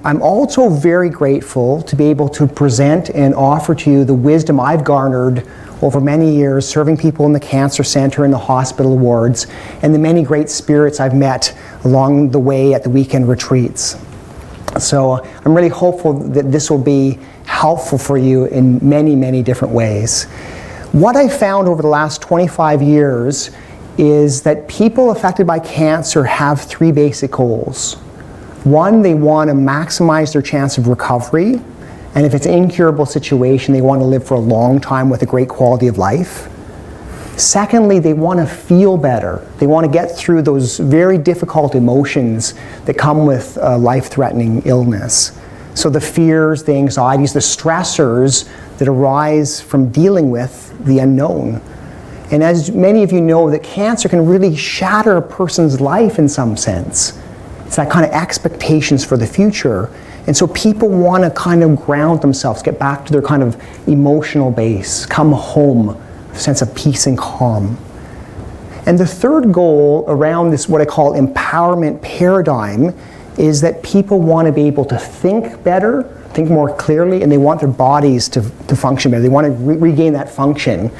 I'm also very grateful to be able to present and offer to you the wisdom I've garnered over many years serving people in the cancer center and the hospital wards, and the many great spirits I've met along the way at the weekend retreats. So I'm really hopeful that this will be helpful for you in many, many different ways. What I found over the last 25 years is that people affected by cancer have three basic goals. One, they want to maximize their chance of recovery, and if it's an incurable situation, they want to live for a long time with a great quality of life. Secondly, they want to feel better. They want to get through those very difficult emotions that come with life-threatening illness. So the fears, the anxieties, the stressors that arise from dealing with the unknown. And as many of you know, that cancer can really shatter a person's life in some sense. It's that kind of expectations for the future. And so people want to kind of ground themselves, get back to their kind of emotional base, come home, a sense of peace and calm. And the third goal around this, what I call empowerment paradigm, is that people want to be able to think better, think more clearly, and they want their bodies to function better. They want to regain that function.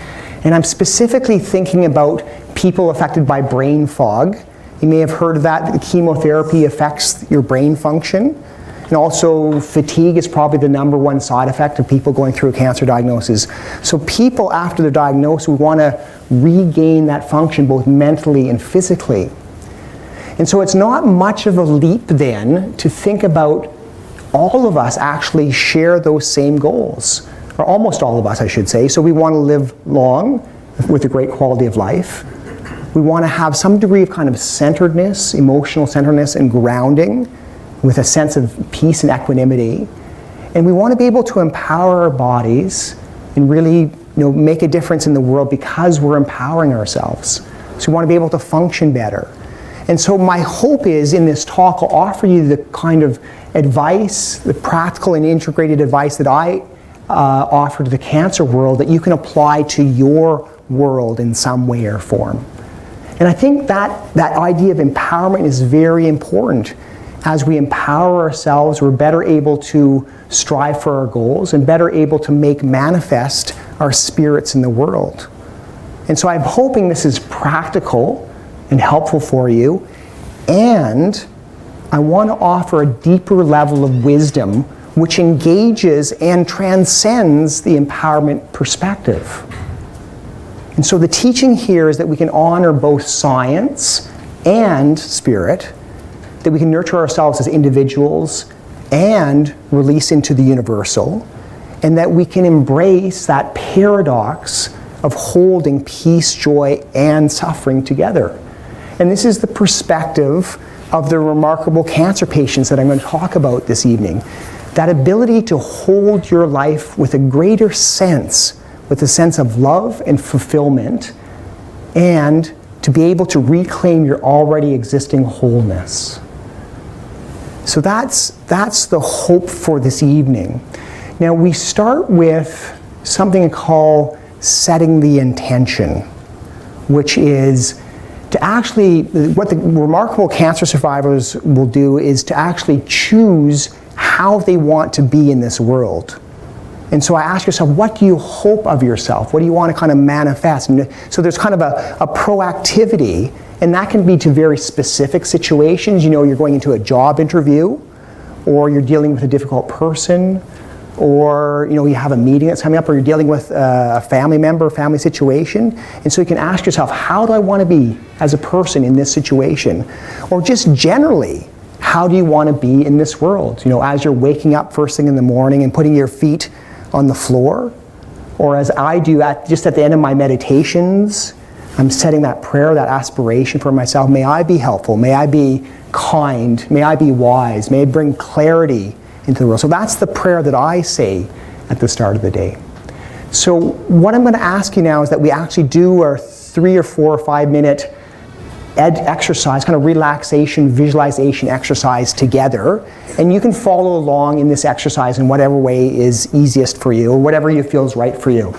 And I'm specifically thinking about people affected by brain fog. You may have heard of that chemotherapy affects your brain function. And also fatigue is probably the #1 side effect of people going through a cancer diagnosis. So people after the diagnosis, we want to regain that function both mentally and physically. And so it's not much of a leap then to think about all of us actually share those same goals, or almost all of us I should say. So we want to live long with a great quality of life. We want to have some degree of kind of centeredness, emotional centeredness and grounding with a sense of peace and equanimity. And we want to be able to empower our bodies and really make a difference in the world because we're empowering ourselves. So we want to be able to function better. And so my hope is in this talk I'll offer you the kind of advice, the practical and integrated advice that I offer to the cancer world that you can apply to your world in some way or form. And I think that idea of empowerment is very important. As we empower ourselves, we're better able to strive for our goals and better able to make manifest our spirits in the world. And so I'm hoping this is practical and helpful for you. And I want to offer a deeper level of wisdom which engages and transcends the empowerment perspective. And so the teaching here is that we can honor both science and spirit, that we can nurture ourselves as individuals and release into the universal, and that we can embrace that paradox of holding peace, joy, and suffering together. And this is the perspective of the remarkable cancer patients that I'm going to talk about this evening. That ability to hold your life with a greater sense, with a sense of love and fulfillment, and to be able to reclaim your already existing wholeness. So that's the hope for this evening. Now we start with something I call setting the intention, which is to actually, what the remarkable cancer survivors will do is to actually choose how they want to be in this world. And so I ask yourself, what do you hope of yourself? What do you want to kind of manifest? And so there's kind of a proactivity, and that can be to very specific situations. You're going into a job interview, or you're dealing with a difficult person, or you have a meeting that's coming up, or you're dealing with a family member, family situation. And so you can ask yourself, how do I want to be as a person in this situation? Or just generally, how do you want to be in this world? As you're waking up first thing in the morning and putting your feet on the floor, or as I do just at the end of my meditations, I'm setting that prayer, that aspiration for myself. May I be helpful, may I be kind, may I be wise, may I bring clarity into the world. So that's the prayer that I say at the start of the day. So what I'm going to ask you now is that we actually do our 3 or 4 or 5 minute exercise, kind of relaxation, visualization exercise together. And you can follow along in this exercise in whatever way is easiest for you, or whatever you feel is right for you.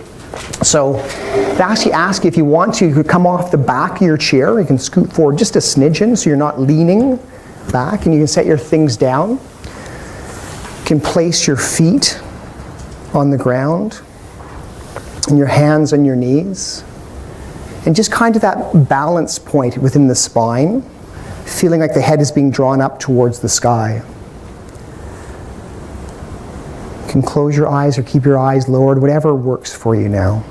So I actually ask you, if you want to, you could come off the back of your chair. You can scoot forward just a smidgen so you're not leaning back, and you can set your things down. You can place your feet on the ground and your hands on your knees. And just kind of that balance point within the spine, feeling like the head is being drawn up towards the sky. You can close your eyes or keep your eyes lowered, whatever works for you now.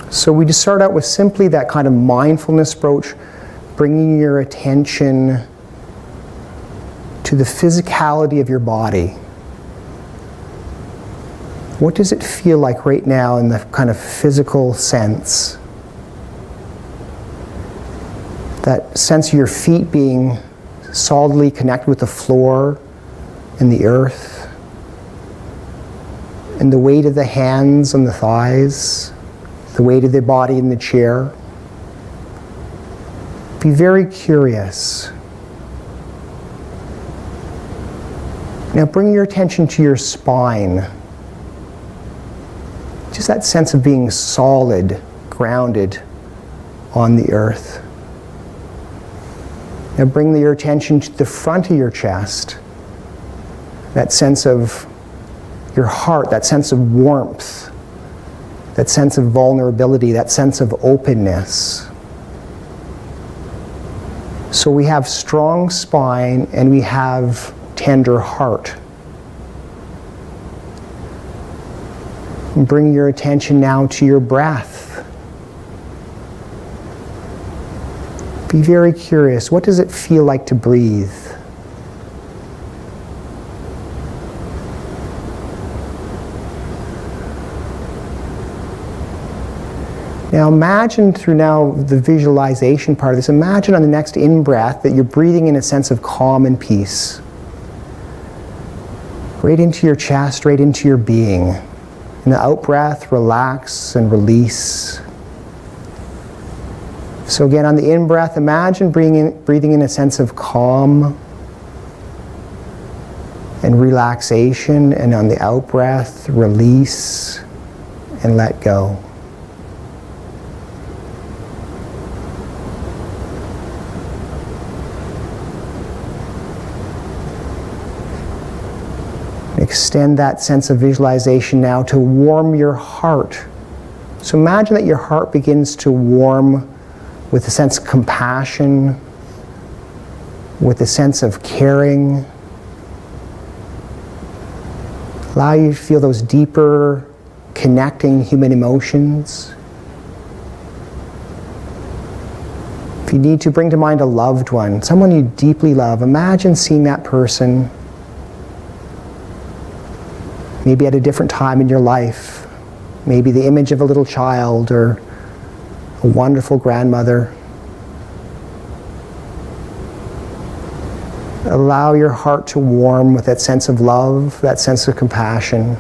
So we just start out with simply that kind of mindfulness approach, bringing your attention to the physicality of your body. What does it feel like right now in the kind of physical sense? That sense of your feet being solidly connected with the floor and the earth, and the weight of the hands on the thighs, the weight of the body in the chair. Be very curious. Now bring your attention to your spine. Just that sense of being solid, grounded on the earth. Now bring your attention to the front of your chest. That sense of your heart, that sense of warmth, that sense of vulnerability, that sense of openness. So we have strong spine and we have tender heart. And bring your attention now to your breath. Be very curious. What does it feel like to breathe? Now imagine through now the visualization part of this, imagine on the next in-breath that you're breathing in a sense of calm and peace. Right into your chest, right into your being. In the out-breath, relax and release. So again, on the in-breath, imagine breathing in a sense of calm and relaxation, and on the out-breath, release and let go. Extend that sense of visualization now to warm your heart. So imagine that your heart begins to warm with a sense of compassion, with a sense of caring. Allow you to feel those deeper, connecting human emotions. If you need to, bring to mind a loved one, someone you deeply love. Imagine seeing that person maybe at a different time in your life, maybe the image of a little child or a wonderful grandmother. Allow your heart to warm with that sense of love, that sense of compassion.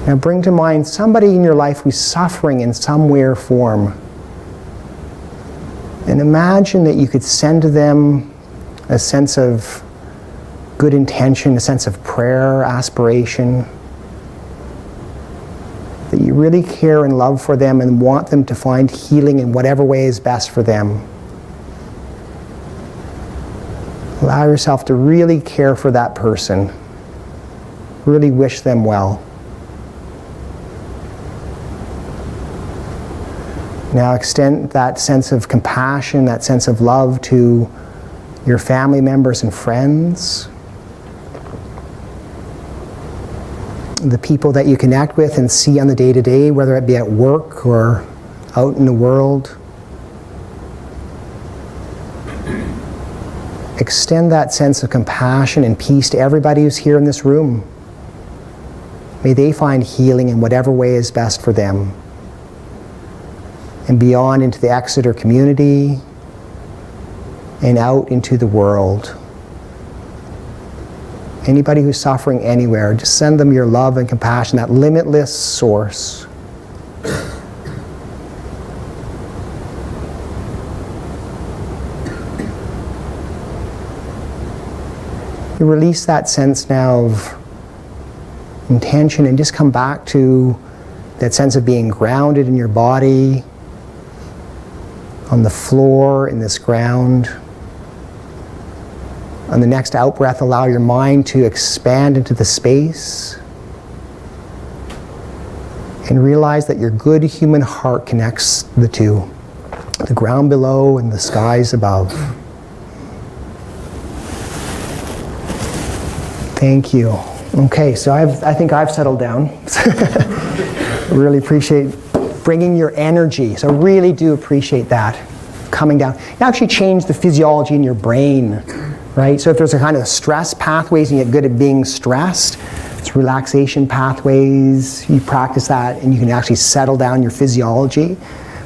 Now bring to mind somebody in your life who's suffering in some way or form. And imagine that you could send to them a sense of good intention, a sense of prayer, aspiration, that you really care and love for them and want them to find healing in whatever way is best for them. Allow yourself to really care for that person, really wish them well. Now extend that sense of compassion, that sense of love to your family members and friends, the people that you connect with and see on the day-to-day, whether it be at work or out in the world. Extend that sense of compassion and peace to everybody who's here in this room. May they find healing in whatever way is best for them. And beyond into the Exeter community, and out into the world. Anybody who's suffering anywhere, just send them your love and compassion, that limitless source. You release that sense now of intention and just come back to that sense of being grounded in your body, on the floor, in this ground. On the next out breath, allow your mind to expand into the space. And realize that your good human heart connects the two, the ground below and the skies above. Thank you. Okay, so I think I've settled down. Really appreciate bringing your energy. So I really do appreciate that coming down. You actually change the physiology in your brain, right? So if there's a kind of stress pathways and you get good at being stressed, it's relaxation pathways. You practice that and you can actually settle down your physiology.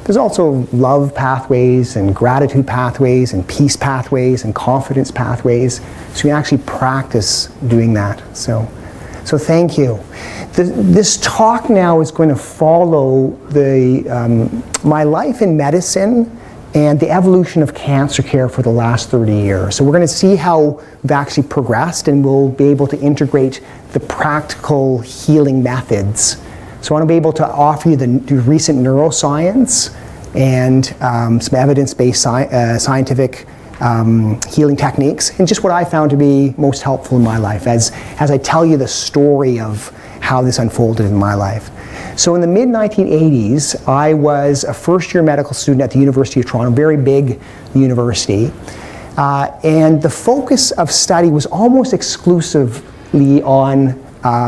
There's also love pathways and gratitude pathways and peace pathways and confidence pathways. So you can actually practice doing that. So thank you. This talk now is going to follow my life in medicine and the evolution of cancer care for the last 30 years. So we're going to see how we've actually progressed, and we'll be able to integrate the practical healing methods. So I want to be able to offer you the recent neuroscience and some evidence-based scientific healing techniques, and just what I found to be most helpful in my life as I tell you the story of how this unfolded in my life. So in the mid-1980s, I was a first-year medical student at the University of Toronto, very big university, and the focus of study was almost exclusively on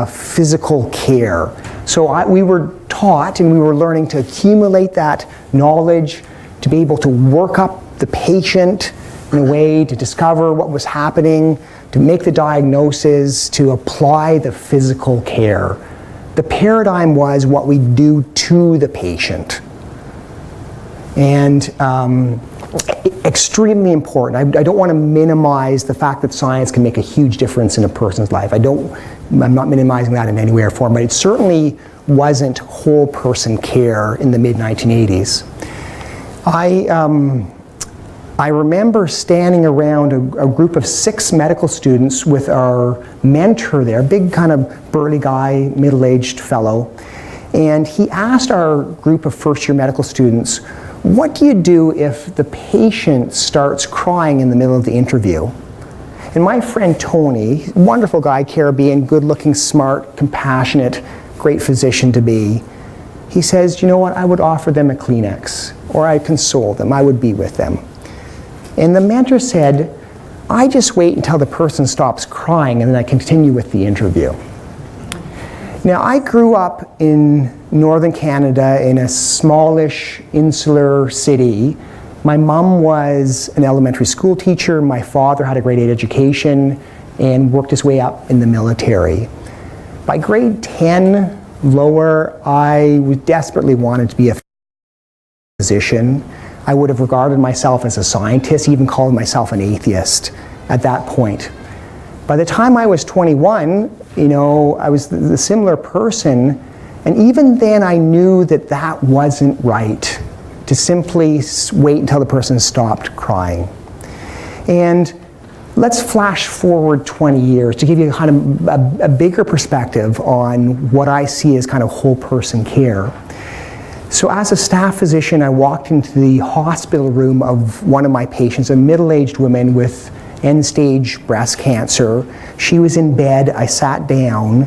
physical care. So we were taught and we were learning to accumulate that knowledge, to be able to work up the patient in a way to discover what was happening, to make the diagnosis, to apply the physical care. The paradigm was what we do to the patient. And extremely important. I don't want to minimize the fact that science can make a huge difference in a person's life. I'm not minimizing that in any way or form, but it certainly wasn't whole person care in the mid-1980s. I remember standing around a group of 6 medical students with our mentor there, big kind of burly guy, middle-aged fellow, and he asked our group of first-year medical students, what do you do if the patient starts crying in the middle of the interview? And my friend Tony, wonderful guy, Caribbean, good-looking, smart, compassionate, great physician to be, he says, you know what, I would offer them a Kleenex, or I'd console them, I would be with them. And the mentor said, I just wait until the person stops crying and then I continue with the interview. Now, I grew up in northern Canada in a smallish, insular city. My mom was an elementary school teacher. My father had a grade 8 education and worked his way up in the military. By grade 10, lower, I desperately wanted to be a physician. I would have regarded myself as a scientist, even called myself an atheist at that point. By the time I was 21, I was the similar person, and even then I knew that that wasn't right, to simply wait until the person stopped crying. And let's flash forward 20 years to give you kind of a bigger perspective on what I see as kind of whole person care. So as a staff physician, I walked into the hospital room of one of my patients, a middle-aged woman with end-stage breast cancer. She was in bed. I sat down,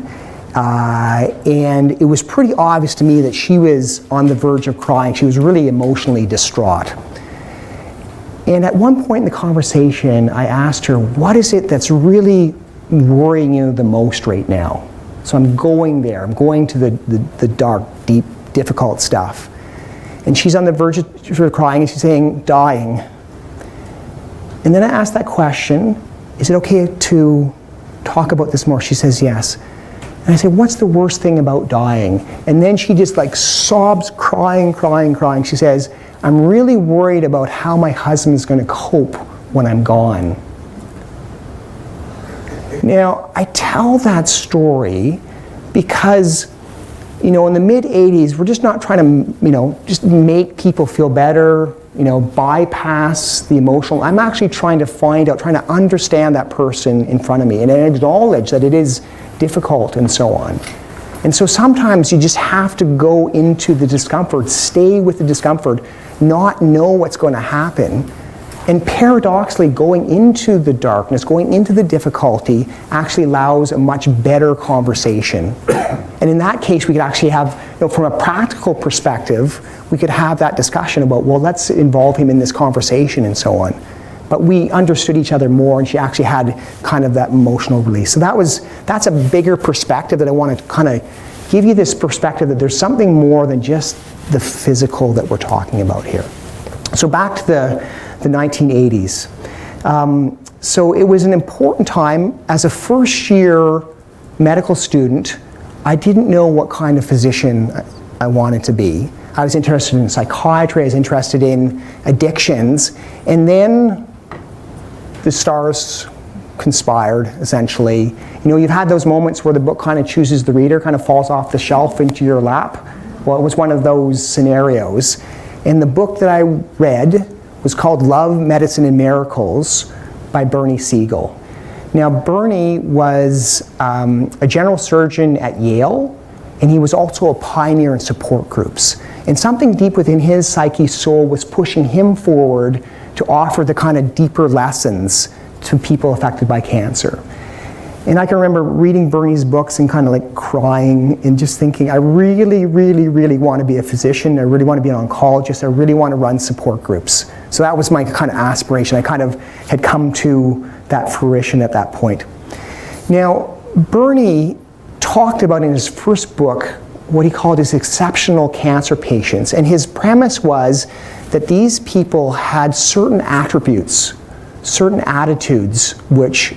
and it was pretty obvious to me that she was on the verge of crying. She was really emotionally distraught. And at one point in the conversation, I asked her, what is it that's really worrying you the most right now? So I'm going there. I'm going to the dark, deep, difficult stuff. And she's on the verge of crying, and she's saying, dying. And then I asked that question, is it okay to talk about this more? She says yes. And I said, what's the worst thing about dying? And then she just like sobs, crying. She says, I'm really worried about how my husband's going to cope when I'm gone. Now, I tell that story because in the mid-80s, we're just not trying to, just make people feel better, bypass the emotional. I'm actually trying to find out, trying to understand that person in front of me and acknowledge that it is difficult and so on. And so sometimes you just have to go into the discomfort, stay with the discomfort, not know what's going to happen, And paradoxically, going into the darkness, going into the difficulty, actually allows a much better conversation. And in that case, we could actually have, from a practical perspective, we could have that discussion about, well, let's involve him in this conversation and so on. But we understood each other more, and she actually had kind of that emotional release. So that's a bigger perspective that I want to kind of give you, this perspective that there's something more than just the physical that we're talking about here. So back to the 1980s. So it was an important time. As a first-year medical student, I didn't know what kind of physician I wanted to be. I was interested in psychiatry, I was interested in addictions, and then the stars conspired, essentially. You've had those moments where the book kind of chooses the reader, kind of falls off the shelf into your lap. Well, it was one of those scenarios. And the book that I read was called Love, Medicine, and Miracles by Bernie Siegel. Now, Bernie was a general surgeon at Yale, and he was also a pioneer in support groups. And something deep within his psyche soul was pushing him forward to offer the kind of deeper lessons to people affected by cancer. And I can remember reading Bernie's books and kind of like crying and just thinking, I really, really, really want to be a physician. I really want to be an oncologist. I really want to run support groups. So that was my kind of aspiration. I kind of had come to that fruition at that point. Now, Bernie talked about in his first book what he called his exceptional cancer patients. And his premise was that these people had certain attributes, certain attitudes, which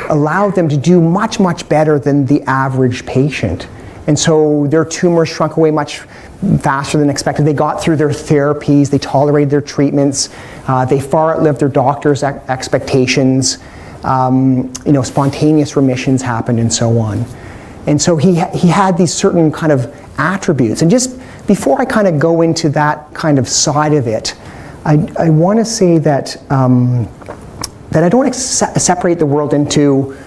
allowed them to do much, much better than the average patient. And so their tumors shrunk away much faster than expected. They got through their therapies, they tolerated their treatments, they far outlived their doctor's expectations, spontaneous remissions happened and so on. And so he had these certain kind of attributes. And just before I kind of go into that kind of side of it, I want to say that that I don't want to separate the world into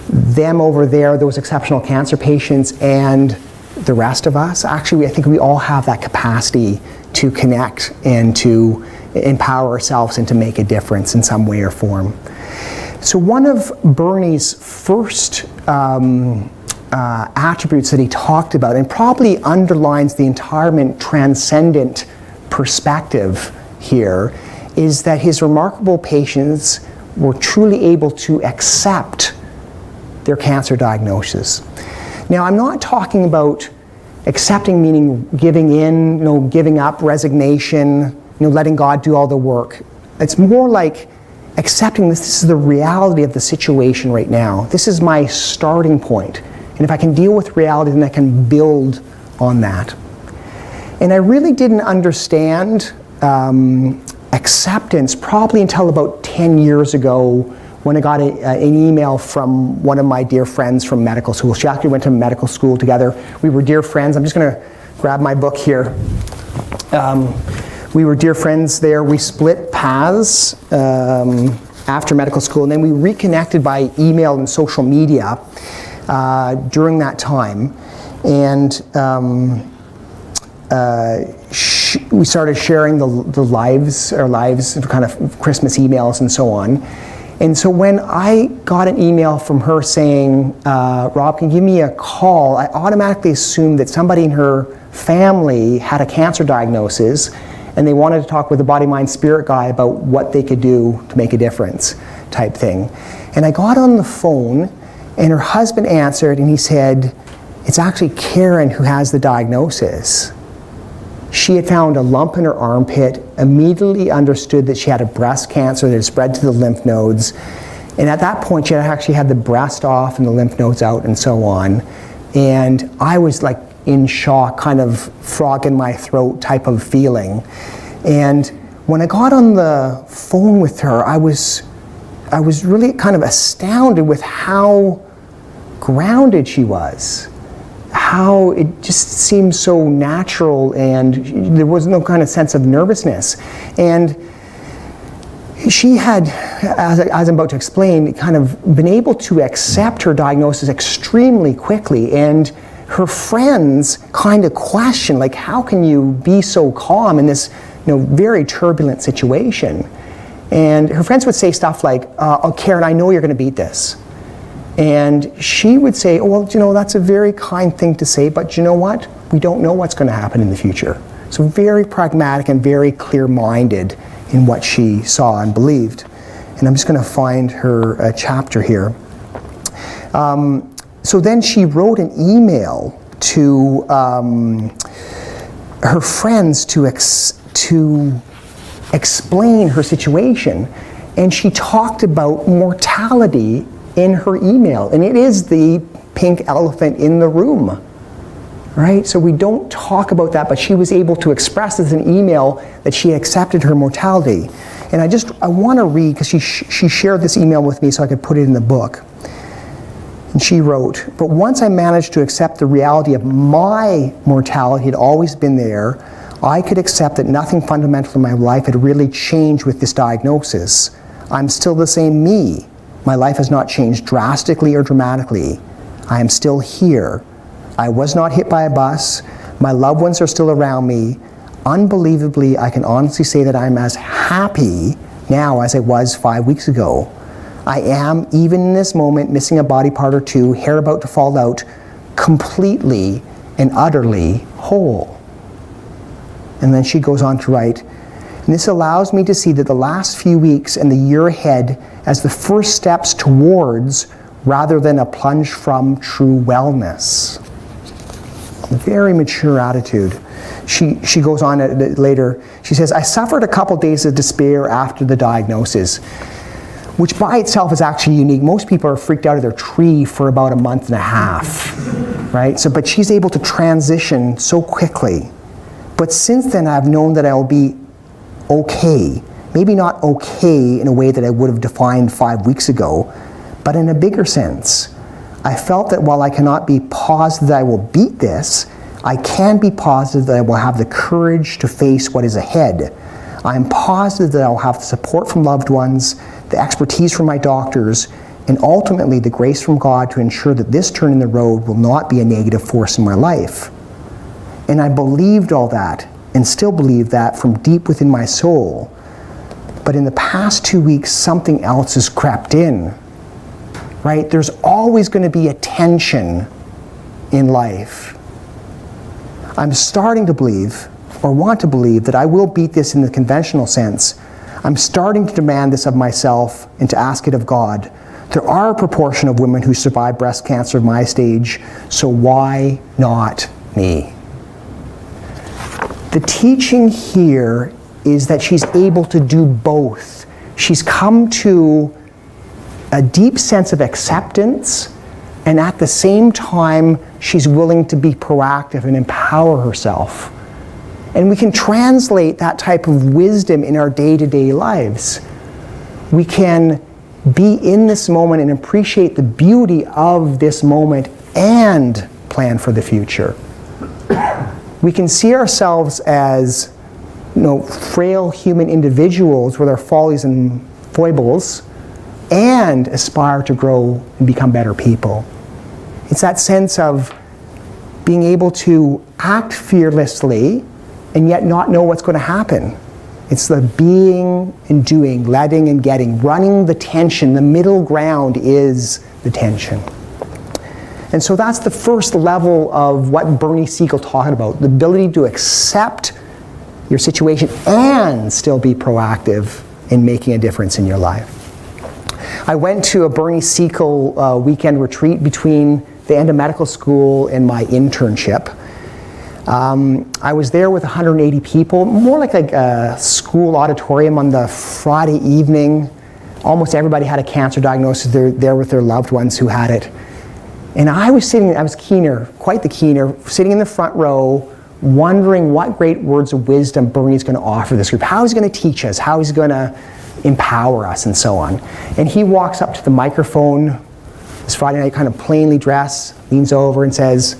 them over there, those exceptional cancer patients, and the rest of us. Actually, I think we all have that capacity to connect and to empower ourselves and to make a difference in some way or form. So one of Bernie's first attributes that he talked about, and probably underlines the entire transcendent perspective here, is that his remarkable patients were truly able to accept their cancer diagnosis. Now, I'm not talking about accepting meaning giving in, giving up, resignation, letting God do all the work. It's more like accepting this is the reality of the situation right now. This is my starting point. And if I can deal with reality, then I can build on that. And I really didn't understand acceptance probably until about 10 years ago, when I got an email from one of my dear friends from medical school. She actually went to medical school together. We were dear friends. I'm just going to grab my book here. We were dear friends there. We split paths after medical school, and then we reconnected by email and social media during that time. And we started sharing our lives, kind of Christmas emails and so on. And so when I got an email from her saying, Rob, can you give me a call? I automatically assumed that somebody in her family had a cancer diagnosis, and they wanted to talk with the body, mind, spirit guy about what they could do to make a difference, type thing. And I got on the phone, and her husband answered, and he said, it's actually Karen who has the diagnosis. She had found a lump in her armpit, immediately understood that she had a breast cancer that had spread to the lymph nodes. And at that point, she had actually had the breast off and the lymph nodes out and so on. And I was like in shock, kind of frog in my throat type of feeling. And when I got on the phone with her, I was really kind of astounded with how grounded she was. How it just seemed so natural, and there was no kind of sense of nervousness. And she had, as I'm about to explain, kind of been able to accept her diagnosis extremely quickly. And her friends kind of questioned, like, how can you be so calm in this very turbulent situation. And her friends would say stuff like, oh, Karen, I know you're going to beat this. And she would say, oh, well, that's a very kind thing to say, but you know what? We don't know what's going to happen in the future. So very pragmatic and very clear-minded in what she saw and believed. And I'm just going to find her chapter here. So then she wrote an email to her friends to explain her situation. And she talked about mortality in her email. And it is the pink elephant in the room, right? So we don't talk about that, but she was able to express as an email that she accepted her mortality. And I want to read, because she shared this email with me so I could put it in the book. And she wrote, but once I managed to accept the reality of my mortality had always been there, I could accept that nothing fundamental in my life had really changed with this diagnosis. I'm still the same me. My life has not changed drastically or dramatically. I am still here. I was not hit by a bus. My loved ones are still around me. Unbelievably, I can honestly say that I'm as happy now as I was 5 weeks ago. I am, even in this moment, missing a body part or two, hair about to fall out, completely and utterly whole. And then she goes on to write, and this allows me to see that the last few weeks and the year ahead as the first steps towards, rather than a plunge from, true wellness. Very mature attitude. She goes on later. She says, I suffered a couple days of despair after the diagnosis, which by itself is actually unique. Most people are freaked out of their tree for about a month and a half, right? But she's able to transition so quickly. But since then, I've known that I'll be okay. Maybe not okay in a way that I would have defined 5 weeks ago, but in a bigger sense. I felt that while I cannot be positive that I will beat this, I can be positive that I will have the courage to face what is ahead. I am positive that I will have the support from loved ones, the expertise from my doctors, and ultimately the grace from God to ensure that this turn in the road will not be a negative force in my life. And I believed all that, and still believe that from deep within my soul. But in the past 2 weeks, something else has crept in, right? There's always going to be a tension in life. I'm starting to believe, or want to believe, that I will beat this in the conventional sense. I'm starting to demand this of myself and to ask it of God. There are a proportion of women who survive breast cancer at my stage, so why not me? The teaching here is that she's able to do both. She's come to a deep sense of acceptance, and at the same time, she's willing to be proactive and empower herself. And we can translate that type of wisdom in our day-to-day lives. We can be in this moment and appreciate the beauty of this moment and plan for the future. We can see ourselves as, frail human individuals with our follies and foibles, and aspire to grow and become better people. It's that sense of being able to act fearlessly and yet not know what's going to happen. It's the being and doing, letting and getting, running the tension. The middle ground is the tension. And so that's the first level of what Bernie Siegel talked about, the ability to accept your situation and still be proactive in making a difference in your life. I went to a Bernie Siegel weekend retreat between the end of medical school and my internship. I was there with 180 people, more like a school auditorium on the Friday evening. Almost everybody had a cancer diagnosis. They're there with their loved ones who had it. And I was quite the keener, sitting in the front row, wondering what great words of wisdom Bernie's going to offer this group. How he's going to teach us, how he's going to empower us, and so on. And he walks up to the microphone, this Friday night, kind of plainly dressed, leans over and says,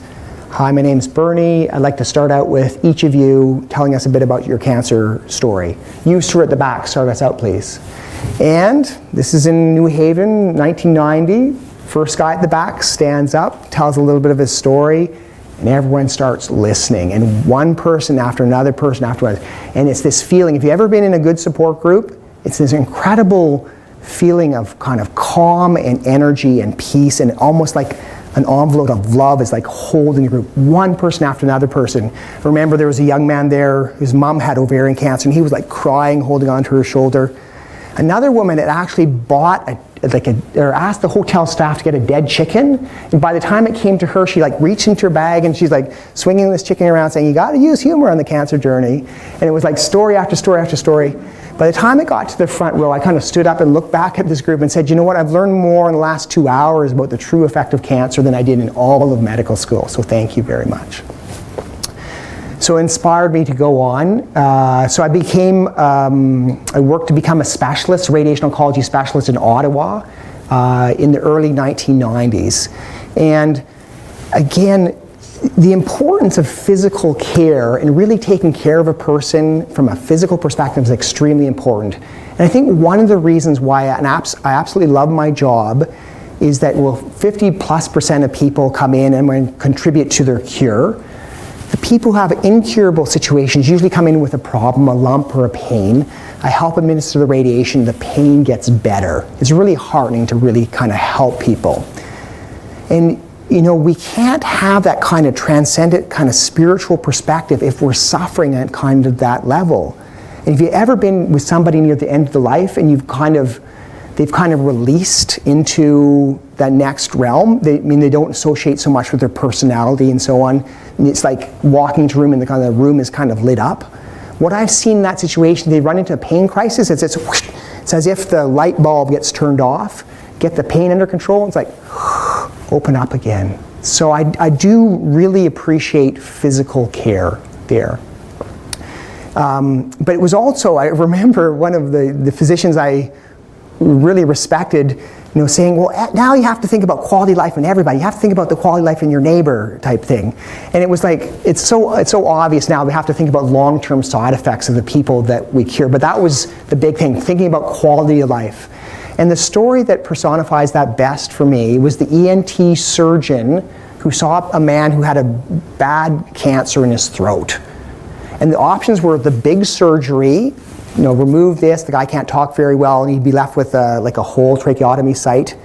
"Hi, my name's Bernie. I'd like to start out with each of you telling us a bit about your cancer story. You, sir, at the back, start us out, please." And this is in New Haven, 1990. First guy at the back stands up, tells a little bit of his story, And everyone starts listening, and one person after another person after another. And it's this feeling, if you've ever been in a good support group, it's this incredible feeling of kind of calm and energy and peace, and almost like an envelope of love is like holding the group, one person after another person. I remember there was a young man there, his mom had ovarian cancer, and he was like crying, holding onto her shoulder. Another woman had actually bought or asked the hotel staff to get a dead chicken, and by the time it came to her, she like reached into her bag and she's like swinging this chicken around saying, you got to use humor on the cancer journey. And it was like story after story after story. By the time it got to the front row, I kind of stood up and looked back at this group and said, you know what, I've learned more in the last 2 hours about the true effect of cancer than I did in all of medical school, so thank you very much. So it inspired me to go on. So I worked to become a specialist, radiation oncology specialist in Ottawa in the early 1990s. And again, the importance of physical care and really taking care of a person from a physical perspective is extremely important. And I think one of the reasons why I absolutely love my job is that 50+% of people come in and contribute to their cure. The people who have incurable situations usually come in with a problem, a lump or a pain. I help administer the radiation, the pain gets better. It's really heartening to really kind of help people. And you know, we can't have that kind of transcendent, kind of spiritual perspective if we're suffering at kind of that level. And if you've ever been with somebody near the end of the life and they've kind of released into that next realm, they don't associate so much with their personality and so on. And it's like walking into a room and the room is kind of lit up. What I've seen in that situation, they run into a pain crisis, it's as if the light bulb gets turned off, get the pain under control, and it's like, open up again. So I do really appreciate physical care there. But it was also, I remember one of the physicians I really respected, saying, well, now you have to think about quality life in everybody. You have to think about the quality life in your neighbor type thing. And it was like, it's so obvious now we have to think about long-term side effects of the people that we cure. But that was the big thing, thinking about quality of life. And the story that personifies that best for me was the ENT surgeon who saw a man who had a bad cancer in his throat. And the options were the big surgery, remove this, the guy can't talk very well, and he'd be left with like a whole tracheotomy site,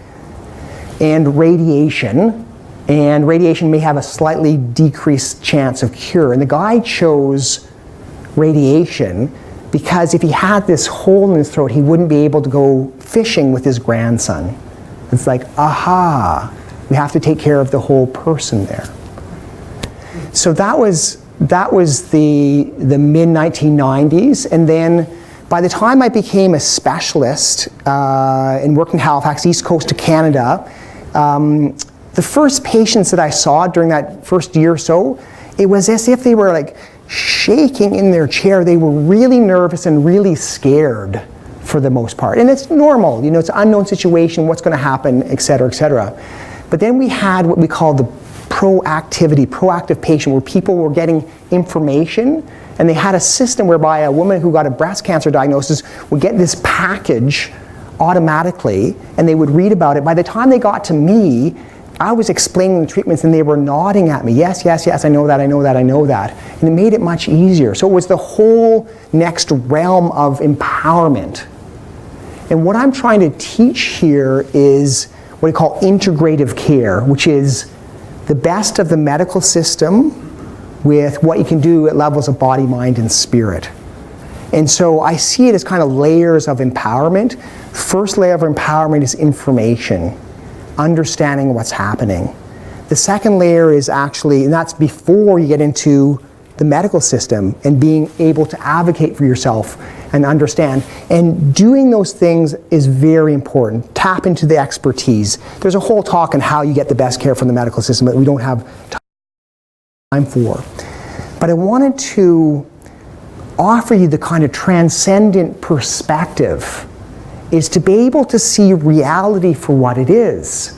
and radiation may have a slightly decreased chance of cure. And the guy chose radiation because if he had this hole in his throat, he wouldn't be able to go fishing with his grandson. It's like, aha, we have to take care of the whole person there. So that was the mid-1990s, and then by the time I became a specialist and worked in Halifax, east coast of Canada, the first patients that I saw during that first year or so, it was as if they were like shaking in their chair. They were really nervous and really scared for the most part. And it's normal, it's an unknown situation, what's going to happen, et cetera, et cetera. But then we had what we call the proactive patient, where people were getting information, and they had a system whereby a woman who got a breast cancer diagnosis would get this package automatically, and they would read about it. By the time they got to me, I was explaining the treatments and they were nodding at me. Yes, yes, yes, I know that, I know that, I know that. And it made it much easier. So it was the whole next realm of empowerment. And what I'm trying to teach here is what we call integrative care, which is the best of the medical system with what you can do at levels of body, mind, and spirit. And so I see it as kind of layers of empowerment. First layer of empowerment is information, understanding what's happening. The second layer is actually, and that's before you get into the medical system and being able to advocate for yourself and understand. And doing those things is very important. Tap into the expertise. There's a whole talk on how you get the best care from the medical system that we don't have time for. But I wanted to offer you the kind of transcendent perspective, is to be able to see reality for what it is.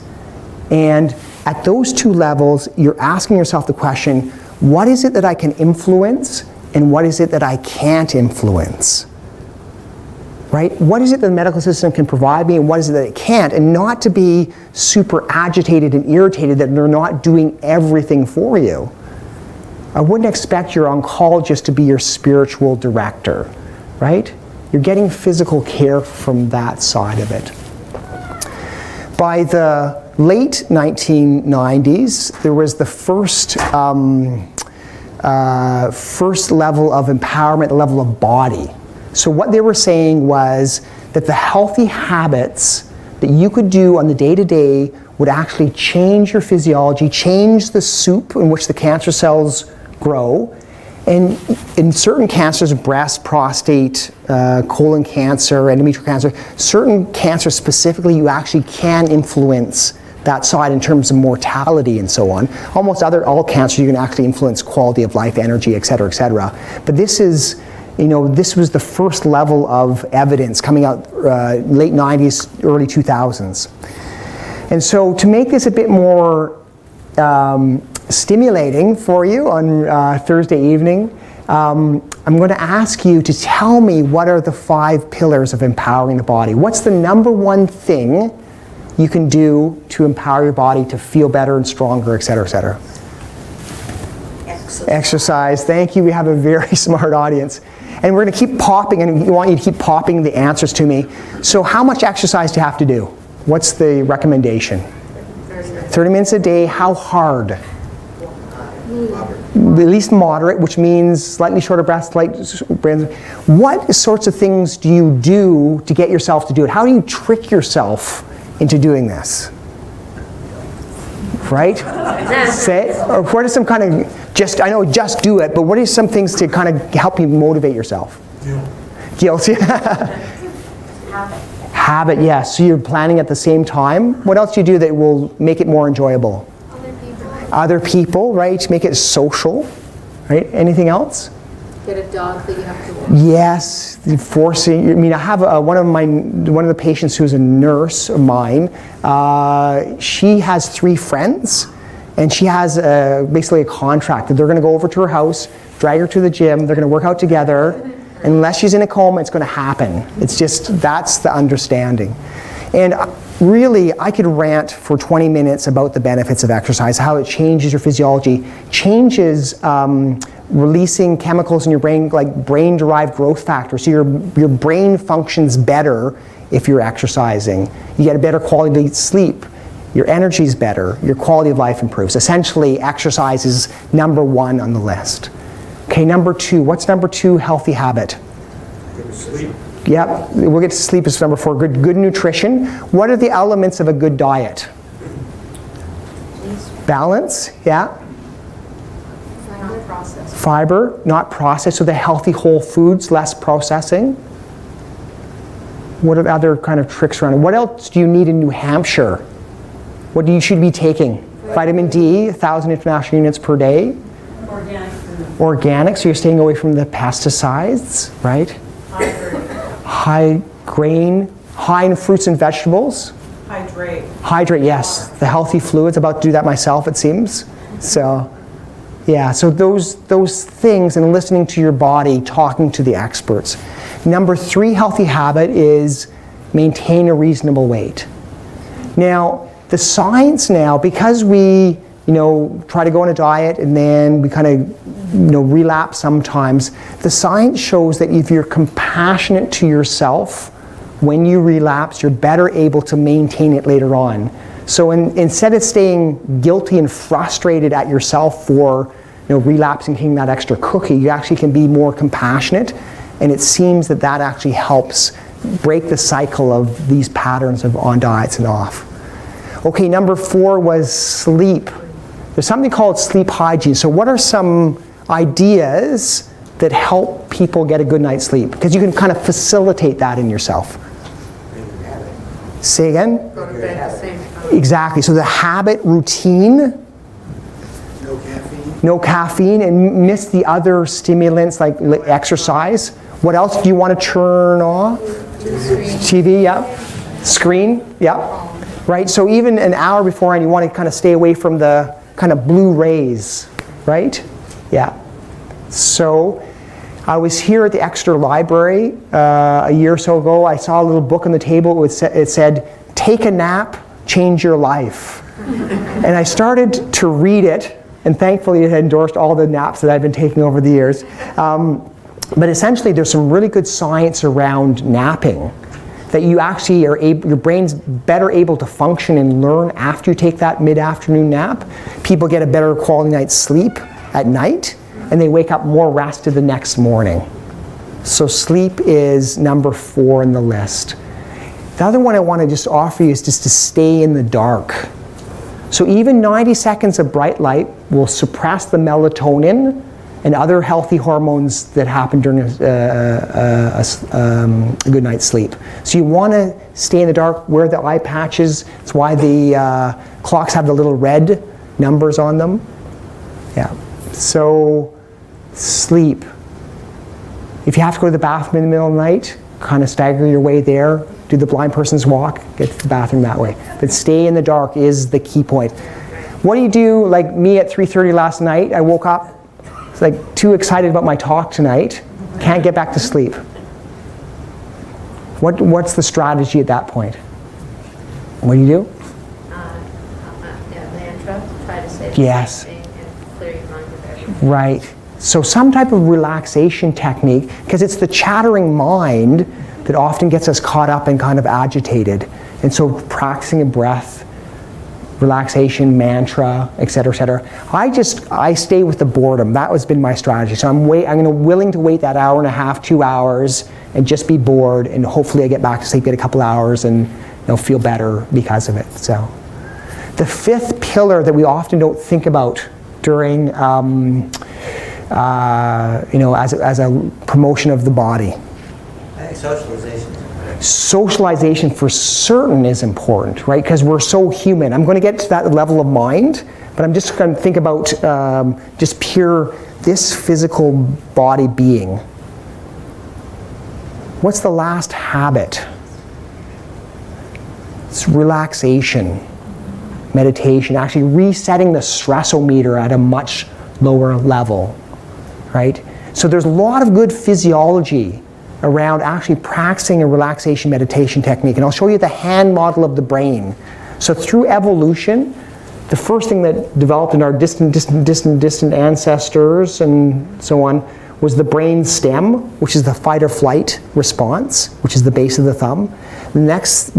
And at those two levels, you're asking yourself the question, what is it that I can influence and what is it that I can't influence? Right? What is it that the medical system can provide me and what is it that it can't? And not to be super agitated and irritated that they're not doing everything for you. I wouldn't expect your oncologist to be your spiritual director, right? You're getting physical care from that side of it. By the late 1990s, there was the first level of empowerment, the level of body. So what they were saying was that the healthy habits that you could do on the day-to-day would actually change your physiology, change the soup in which the cancer cells grow. And in certain cancers, breast, prostate, colon cancer, endometrial cancer, certain cancers specifically, you actually can influence that side in terms of mortality and so on. Almost all cancers, you can actually influence quality of life, energy, et cetera, et cetera. But this is, this was the first level of evidence coming out late 90s, early 2000s. And so to make this a bit more stimulating for you on Thursday evening, I'm going to ask you to tell me what are the 5 pillars of empowering the body. What's the number one thing you can do to empower your body to feel better and stronger, et cetera, et cetera? Exercise. Thank you. We have a very smart audience. And we're going to keep popping, and we want you to keep popping the answers to me. So how much exercise do you have to do? What's the recommendation? 30 minutes a day. How hard? At least moderate, which means slightly shorter breaths, What sorts of things do you do to get yourself to do it? How do you trick yourself into doing this? Right? Say, or what are some kind of, just do it, but what are some things to kind of help you motivate yourself? Guilt. Habit, yes. So you're planning at the same time. What else do you do that will make it more enjoyable? Other people, right? Make it social, right? Anything else? Get a dog that you have to walk. Yes, forcing. I mean, I have one of the patients who's a nurse of mine. She has 3 friends, and she has basically a contract that they're going to go over to her house, drag her to the gym. They're going to work out together. Unless she's in a coma, it's going to happen. It's just, that's the understanding. And really, I could rant for 20 minutes about the benefits of exercise, how it changes your physiology, changes releasing chemicals in your brain, like brain-derived growth factors. So your brain functions better if you're exercising. You get a better quality of sleep. Your energy's better. Your quality of life improves. Essentially, exercise is number 1 on the list. Okay, number 2. What's number 2 healthy habit? Sleep. Yep, we'll get to sleep as number 4. Good nutrition. What are the elements of a good diet? Balance, yeah. Not processed. Fiber, not processed. So the healthy whole foods, less processing. What are the other kind of tricks around it? What else do you need in New Hampshire? What you should be taking? Vitamin D, 1,000 international units per day. Organic food. Organic, so you're staying away from the pesticides, right? High grain, high in fruits and vegetables. Hydrate, yes. The healthy fluids, about to do that myself, it seems. So, yeah, so those things, and listening to your body, talking to the experts. Number 3 healthy habit is maintain a reasonable weight. Now, the science now, because we try to go on a diet and then we kind of relapse sometimes, the science shows that if you're compassionate to yourself when you relapse, you're better able to maintain it later on. So instead of staying guilty and frustrated at yourself for relapsing, taking that extra cookie, you actually can be more compassionate, and it seems that actually helps break the cycle of these patterns of on diets and off. Okay, number 4 was sleep. There's something called sleep hygiene. So what are some ideas that help people get a good night's sleep? Because you can kind of facilitate that in yourself. Say again? Go to bed at the same time. Exactly. So the habit, routine. No caffeine, and miss the other stimulants like exercise. What else do you want to turn off? TV, yeah. Screen, yeah. Right, so even an hour beforehand, you want to kind of stay away from the kind of blue rays, right? Yeah. So I was here at the Exeter Library a year or so ago. I saw a little book on the table. It said, "Take a nap, change your life." And I started to read it, and thankfully it endorsed all the naps that I've been taking over the years. But essentially there's some really good science around napping, that you actually are able, your brain's better able to function and learn after you take that mid-afternoon nap. People get a better quality night's sleep at night, and they wake up more rested the next morning. So sleep is number 4 in the list. The other one I want to just offer you is just to stay in the dark. So even 90 seconds of bright light will suppress the melatonin and other healthy hormones that happen during a good night's sleep. So you want to stay in the dark, wear the eye patches. That's why the clocks have the little red numbers on them. Yeah. So sleep. If you have to go to the bathroom in the middle of the night, kind of stagger your way there, do the blind person's walk, get to the bathroom that way. But stay in the dark is the key point. What do you do, like me at 3:30 last night? I woke up, it's like too excited about my talk tonight, can't get back to sleep. What's the strategy at that point? What do you do? Mantra, try to say the Yes. same thing and clear your mind of everything. Right. So some type of relaxation technique, because it's the chattering mind that often gets us caught up and kind of agitated. And so practicing a breath, relaxation, mantra, et cetera, I stay with the boredom. That has been my strategy. So I'm willing to wait that hour and a half, 2 hours, and just be bored, and hopefully I get back to sleep, get a couple hours, and feel better because of it. So the 5th pillar that we often don't think about during as a promotion of the body. I think socialization. Socialization for certain is important, right? Because we're so human. I'm going to get to that level of mind, but I'm just going to think about just pure this physical body being. What's the last habit? It's relaxation, meditation, actually resetting the stressometer at a much lower level, right? So there's a lot of good physiology around actually practicing a relaxation meditation technique. And I'll show you the hand model of the brain. So through evolution, the first thing that developed in our distant ancestors and so on was the brain stem, which is the fight or flight response, which is the base of the thumb. The next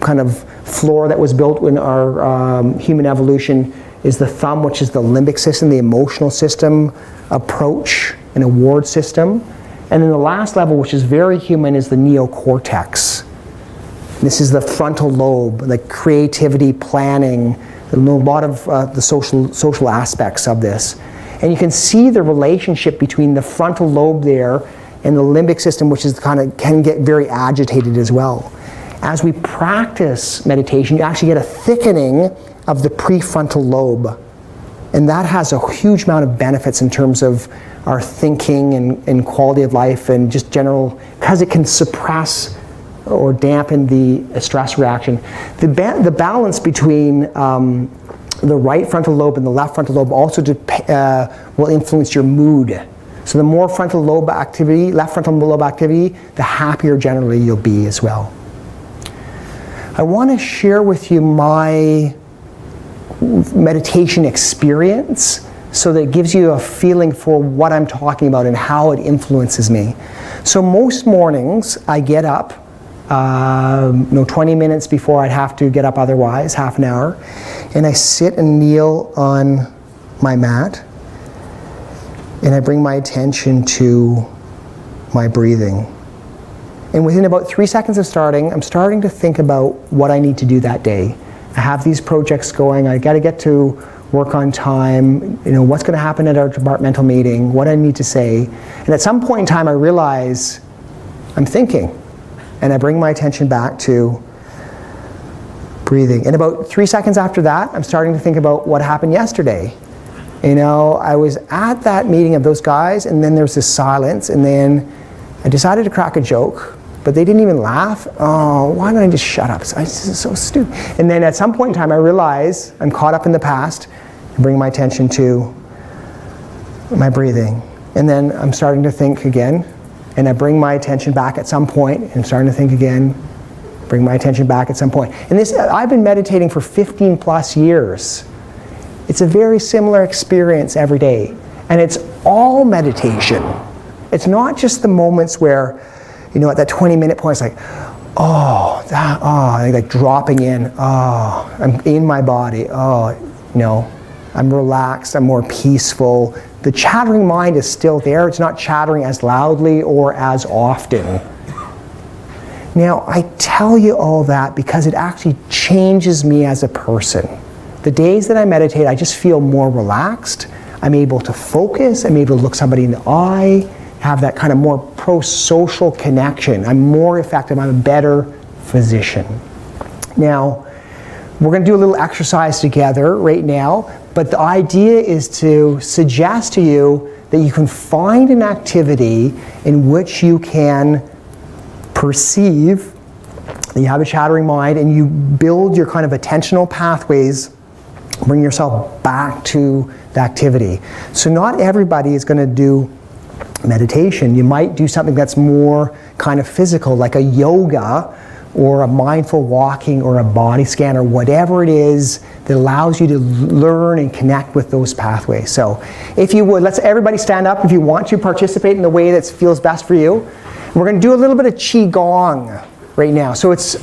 kind of floor that was built in our human evolution is the thumb, which is the limbic system, the emotional system, approach, and award system. And then the last level, which is very human, is the neocortex. This is the frontal lobe, like creativity, planning, a lot of the social aspects of this. And you can see the relationship between the frontal lobe there and the limbic system, which is can get very agitated as well. As we practice meditation, you actually get a thickening of the prefrontal lobe. And that has a huge amount of benefits in terms of our thinking and quality of life and just general, because it can suppress or dampen the stress reaction. The balance between the right frontal lobe and the left frontal lobe also will influence your mood. So the more frontal lobe activity, left frontal lobe activity, the happier generally you'll be as well. I want to share with you my meditation experience so that it gives you a feeling for what I'm talking about and how it influences me. So most mornings I get up 20 minutes before I'd have to get up otherwise, half an hour, and I sit and kneel on my mat and I bring my attention to my breathing. And within about 3 seconds of starting, I'm starting to think about what I need to do that day. I have these projects going, I got to get to work on time, what's going to happen at our departmental meeting, what I need to say. And at some point in time I realize I'm thinking, and I bring my attention back to breathing. And about 3 seconds after that, I'm starting to think about what happened yesterday. I was at that meeting of those guys, and then there's this silence, and then I decided to crack a joke, but they didn't even laugh. Oh, why don't I just shut up? This is so stupid. And then at some point in time, I realize I'm caught up in the past and bring my attention to my breathing. And then I'm starting to think again, and I bring my attention back at some point, and I'm starting to think again, bring my attention back at some point. And this, I've been meditating for 15 plus years. It's a very similar experience every day. And it's all meditation. It's not just the moments where, at that 20-minute point, it's like, like dropping in, I'm in my body, I'm relaxed, I'm more peaceful. The chattering mind is still there. It's not chattering as loudly or as often. Now, I tell you all that because it actually changes me as a person. The days that I meditate, I just feel more relaxed. I'm able to focus. I'm able to look somebody in the eye, have that kind of more pro-social connection. I'm more effective. I'm a better physician. Now, we're going to do a little exercise together right now, but the idea is to suggest to you that you can find an activity in which you can perceive that you have a chattering mind and you build your kind of attentional pathways, bring yourself back to the activity. So not everybody is going to do meditation. You might do something that's more kind of physical, like a yoga or a mindful walking or a body scan or whatever it is that allows you to learn and connect with those pathways. So if you would, let's everybody stand up if you want to participate in the way that feels best for you. We're going to do a little bit of Qigong right now. So it's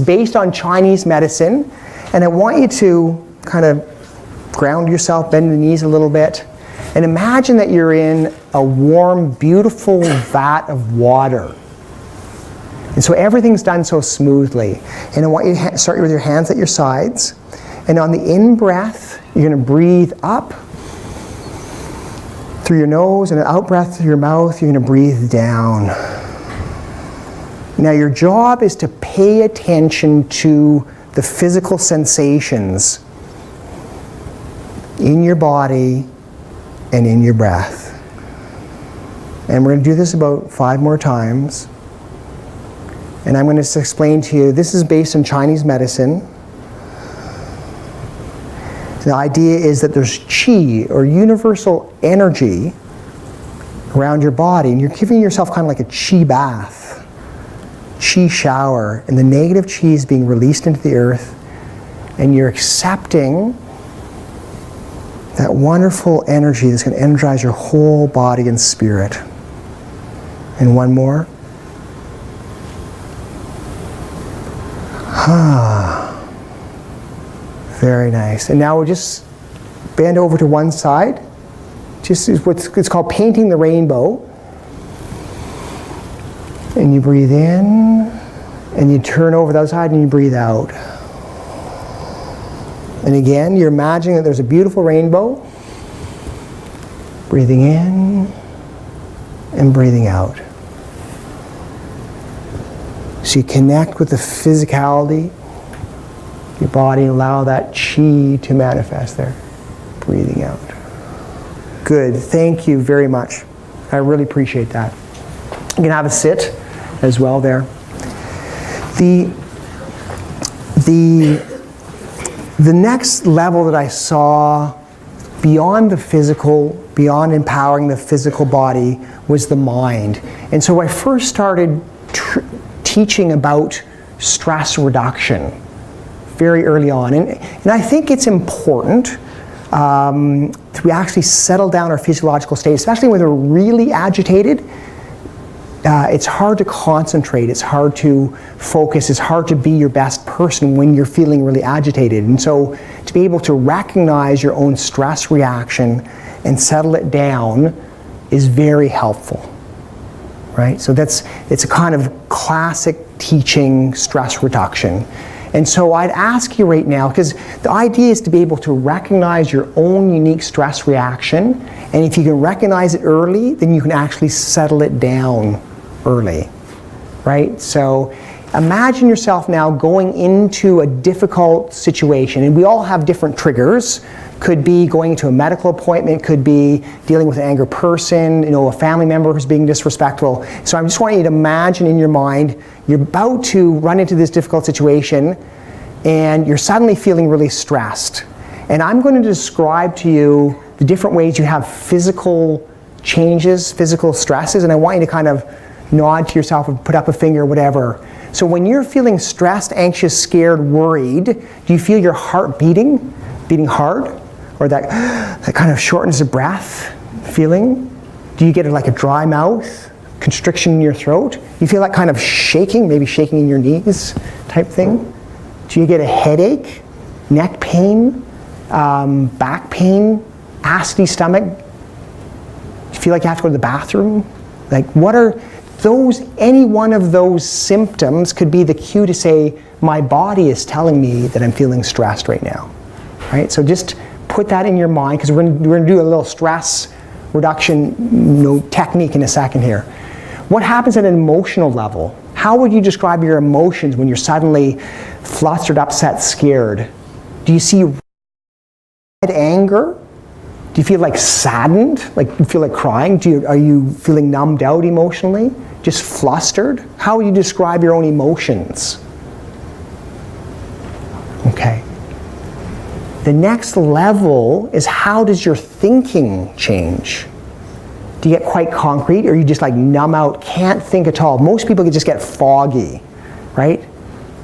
based on Chinese medicine, and I want you to kind of ground yourself, bend the knees a little bit, and imagine that you're in a warm, beautiful vat of water. And so everything's done so smoothly. And I want you to start with your hands at your sides, and on the in-breath, you're going to breathe up through your nose, and an out-breath through your mouth, you're going to breathe down. Now your job is to pay attention to the physical sensations in your body and in your breath. And we're going to do this about 5 more times. And I'm going to just explain to you, this is based on Chinese medicine. The idea is that there's qi, or universal energy, around your body, and you're giving yourself kind of like a qi bath, qi shower, and the negative qi is being released into the earth, and you're accepting that wonderful energy that's going to energize your whole body and spirit. And one more. Very nice. And now we'll just bend over to one side. Just it's called painting the rainbow. And you breathe in, and you turn over the other side, and you breathe out. And again, you're imagining that there's a beautiful rainbow. Breathing in and breathing out. So you connect with the physicality of your body and allow that qi to manifest there. Breathing out. Good. Thank you very much. I really appreciate that. You can have a sit as well there. The next level that I saw beyond the physical, beyond empowering the physical body, was the mind. And so I first started teaching about stress reduction very early on. And I think it's important that we actually settle down our physiological state, especially when we're really agitated. It's hard to concentrate, it's hard to focus, it's hard to be your best person when you're feeling really agitated. And so to be able to recognize your own stress reaction and settle it down is very helpful, right? So it's a kind of classic teaching stress reduction. And so I'd ask you right now, because the idea is to be able to recognize your own unique stress reaction, and if you can recognize it early, then you can actually settle it down early, right? So imagine yourself now going into a difficult situation, and we all have different triggers. Could be going to a medical appointment, could be dealing with an angry person, a family member who's being disrespectful. So I just want you to imagine in your mind, you're about to run into this difficult situation, and you're suddenly feeling really stressed. And I'm going to describe to you the different ways you have physical changes, physical stresses, and I want you to kind of nod to yourself and put up a finger or whatever. So when you're feeling stressed, anxious, scared, worried, do you feel your heart beating hard? Or that kind of shortness of breath feeling? Do you get like a dry mouth, constriction in your throat? You feel that kind of shaking, maybe shaking in your knees type thing? Do you get a headache, neck pain, back pain, acid stomach? Do you feel like you have to go to the bathroom? Like, what are those, any one of those symptoms could be the cue to say, my body is telling me that I'm feeling stressed right now, right? So just put that in your mind, because we're going to do a little stress reduction technique in a second here. What happens at an emotional level? How would you describe your emotions when you're suddenly flustered, upset, scared? Do you see anger? Do you feel like saddened? Like you feel like crying? Are you feeling numbed out emotionally? Just flustered? How would you describe your own emotions? Okay. The next level is, how does your thinking change? Do you get quite concrete, or you just like numb out, can't think at all? Most people just get foggy, right?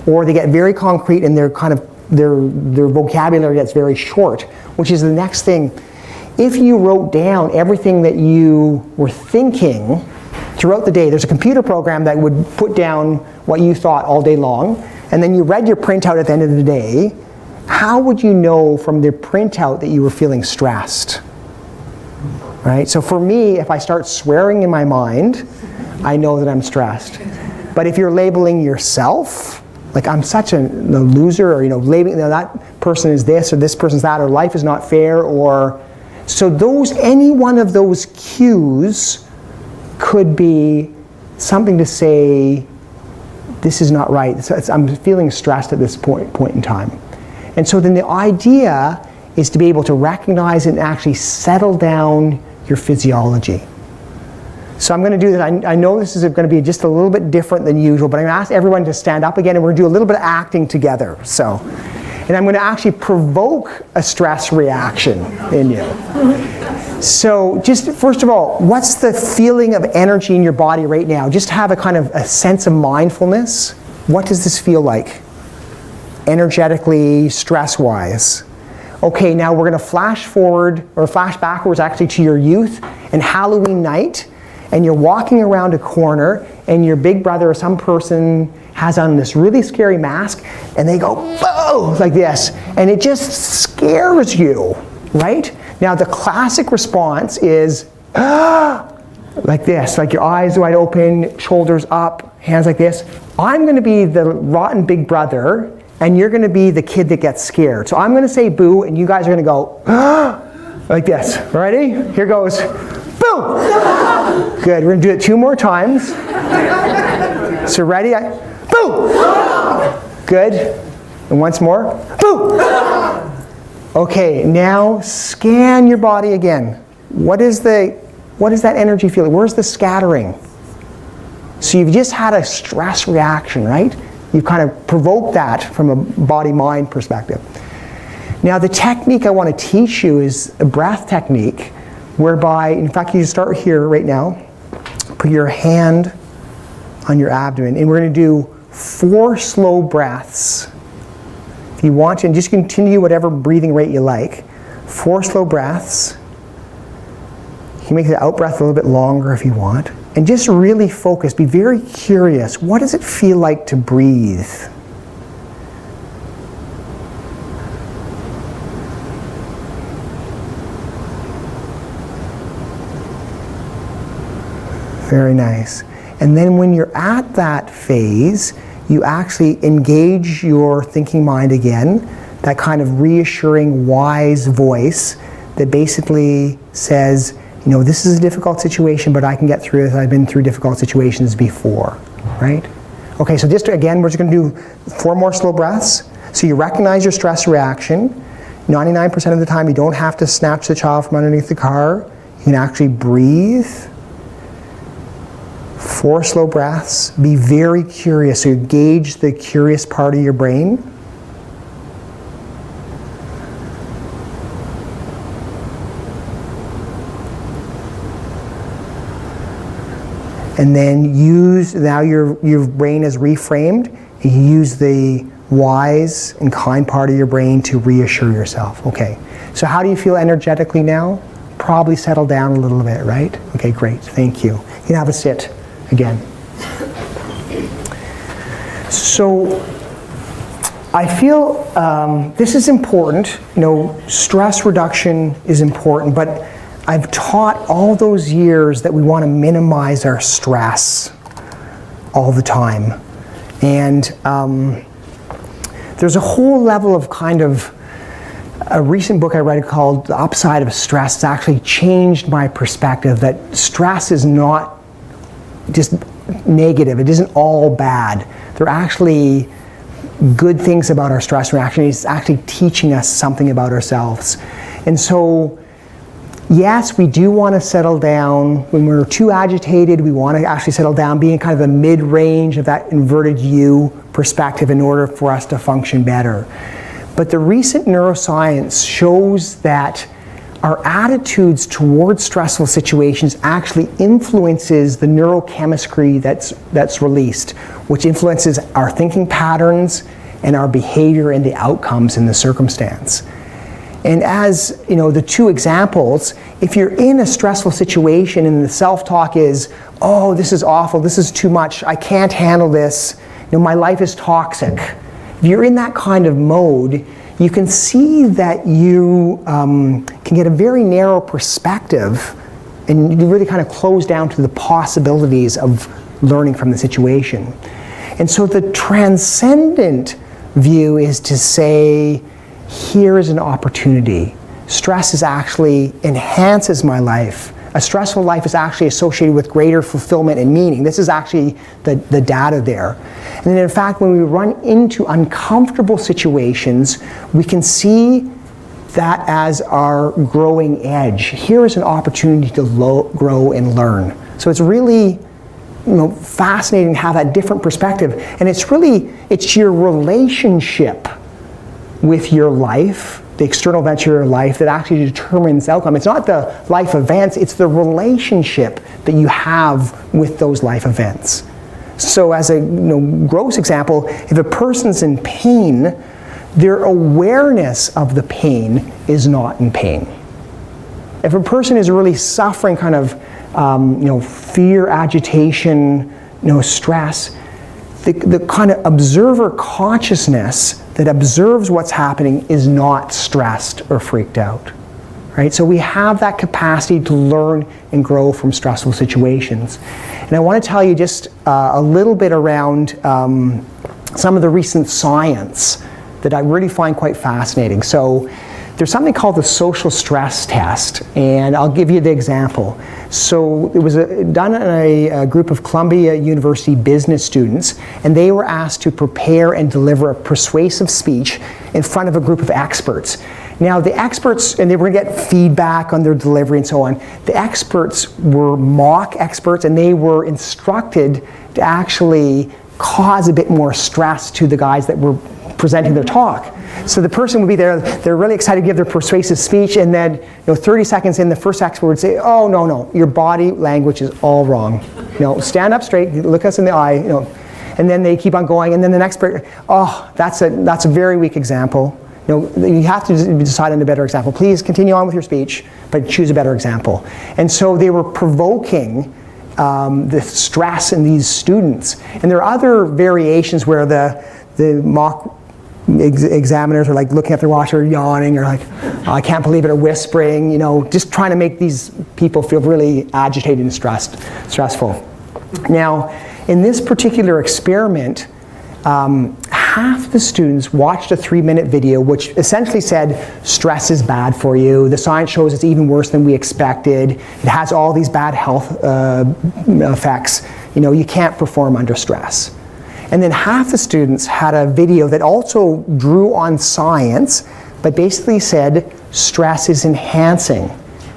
Or they get very concrete and their vocabulary gets very short, which is the next thing. If you wrote down everything that you were thinking throughout the day, there's a computer program that would put down what you thought all day long, and then you read your printout at the end of the day, how would you know from the printout that you were feeling stressed? Right? So for me, if I start swearing in my mind, I know that I'm stressed. But if you're labeling yourself, like I'm such a loser, or labeling that person is this or this person's that, or life is not fair, or so any one of those cues could be something to say, this is not right. I'm feeling stressed at this point in time. And so then the idea is to be able to recognize and actually settle down your physiology. So I'm going to do that. I know this is going to be just a little bit different than usual, but I'm going to ask everyone to stand up again, and we're going to do a little bit of acting together. And I'm going to actually provoke a stress reaction in you. So just first of all, what's the feeling of energy in your body right now? Just have a kind of a sense of mindfulness. What does this feel like? Energetically, stress-wise. Okay, now we're going to flash forward, or flash backwards actually, to your youth and Halloween night, and you're walking around a corner, and your big brother or some person has on this really scary mask, and they go, "Boo!" like this, and it just scares you, right? Now the classic response is, "Ah!" like this, like your eyes wide open, shoulders up, hands like this. I'm going to be the rotten big brother, and you're going to be the kid that gets scared. So I'm going to say boo, and you guys are going to go, "Ah!" like this. Ready? Here goes, boo! Good, we're going to do it 2 more times. So ready? Boo! Good. And once more, boo! Okay, now scan your body again. What is that energy feeling? Where's the scattering? So you've just had a stress reaction, right? You've kind of provoked that from a body-mind perspective. Now the technique I want to teach you is a breath technique, whereby, in fact, you start here right now, put your hand on your abdomen, and we're going to do 4 slow breaths. If you want to, and just continue whatever breathing rate you like. 4 slow breaths. You can make the out breath a little bit longer if you want. And just really focus, be very curious. What does it feel like to breathe? Very nice. And then when you're at that phase, you actually engage your thinking mind again, that kind of reassuring, wise voice that basically says, this is a difficult situation, but I can get through it. I've been through difficult situations before, right? Okay, so just again, we're just going to do 4 more slow breaths. So you recognize your stress reaction. 99% of the time, you don't have to snatch the child from underneath the car. You can actually breathe. 4 slow breaths. Be very curious. So you gauge the curious part of your brain. And then now your brain is reframed. You use the wise and kind part of your brain to reassure yourself. Okay, So how do you feel energetically now? Probably settled down a little bit, right? Okay, great, thank you. You can have a sit again. So I feel this is important. You know, stress reduction is important, but I've taught all those years that we want to minimize our stress all the time. And there's a whole level of kind of a recent book I read called The Upside of Stress. It's actually changed my perspective that stress is not just negative. It isn't all bad. There are actually good things about our stress reaction. It's actually teaching us something about ourselves. And so, yes, we do want to settle down. When we're too agitated, we want to actually settle down, be in kind of the mid-range of that inverted U perspective in order for us to function better. But the recent neuroscience shows that our attitudes towards stressful situations actually influences the neurochemistry that's released, which influences our thinking patterns and our behavior and the outcomes in the circumstance. And as you know, the two examples, if you're in a stressful situation and the self-talk is, oh, this is awful, this is too much, I can't handle this, you know, my life is toxic. If you're in that kind of mode, you can see that you can get a very narrow perspective and you really kind of close down to the possibilities of learning from the situation. And so the transcendent view is to say, here is an opportunity. Stress is actually enhances my life. A stressful life is actually associated with greater fulfillment and meaning. This is actually the data there. And then in fact, when we run into uncomfortable situations, we can see that as our growing edge. Here is an opportunity to grow and learn. So it's really, you know, fascinating to have that different perspective. And it's your relationship with your life, the external events of your life, that actually determines the outcome. It's not the life events, it's the relationship that you have with those life events. So as a gross example, if a person's in pain, their awareness of the pain is not in pain. If a person is really suffering kind of fear, agitation, stress, the kind of observer consciousness that observes what's happening is not stressed or freaked out, right? So we have that capacity to learn and grow from stressful situations. And I want to tell you just a little bit around some of the recent science that I really find quite fascinating. So there's something called the social stress test, and I'll give you the example. So it was done on a group of Columbia University business students, and they were asked to prepare and deliver a persuasive speech in front of a group of experts. Now the experts, and they were going to get feedback on their delivery and so on, the experts were mock experts, and they were instructed to actually cause a bit more stress to the guys that were presenting their talk. So the person would be there, they're really excited to give their persuasive speech, and then 30 seconds in, the first expert would say, oh, no, your body language is all wrong. Stand up straight, look us in the eye, and then they keep on going, and then the next person, oh, that's a very weak example. You have to decide on a better example. Please continue on with your speech, but choose a better example. And so they were provoking the stress in these students. And there are other variations where the mock examiners are like looking at their watch or yawning or like, oh, I can't believe it, or whispering, just trying to make these people feel really agitated and stressful. Now, in this particular experiment, half the students watched a 3-minute video which essentially said stress is bad for you. The science shows it's even worse than we expected. It has all these bad health effects. You can't perform under stress. And then half the students had a video that also drew on science, but basically said stress is enhancing.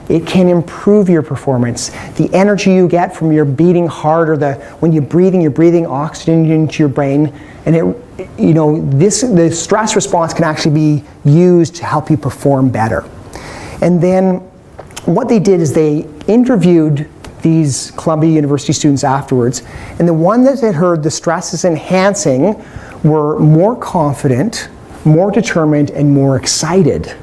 It can improve your performance. The energy you get from your beating heart, or when you're breathing oxygen into your brain, and the stress response can actually be used to help you perform better. And then what they did is they interviewed these Columbia University students afterwards, and the one that had heard the stress is enhancing were more confident, more determined, and more excited.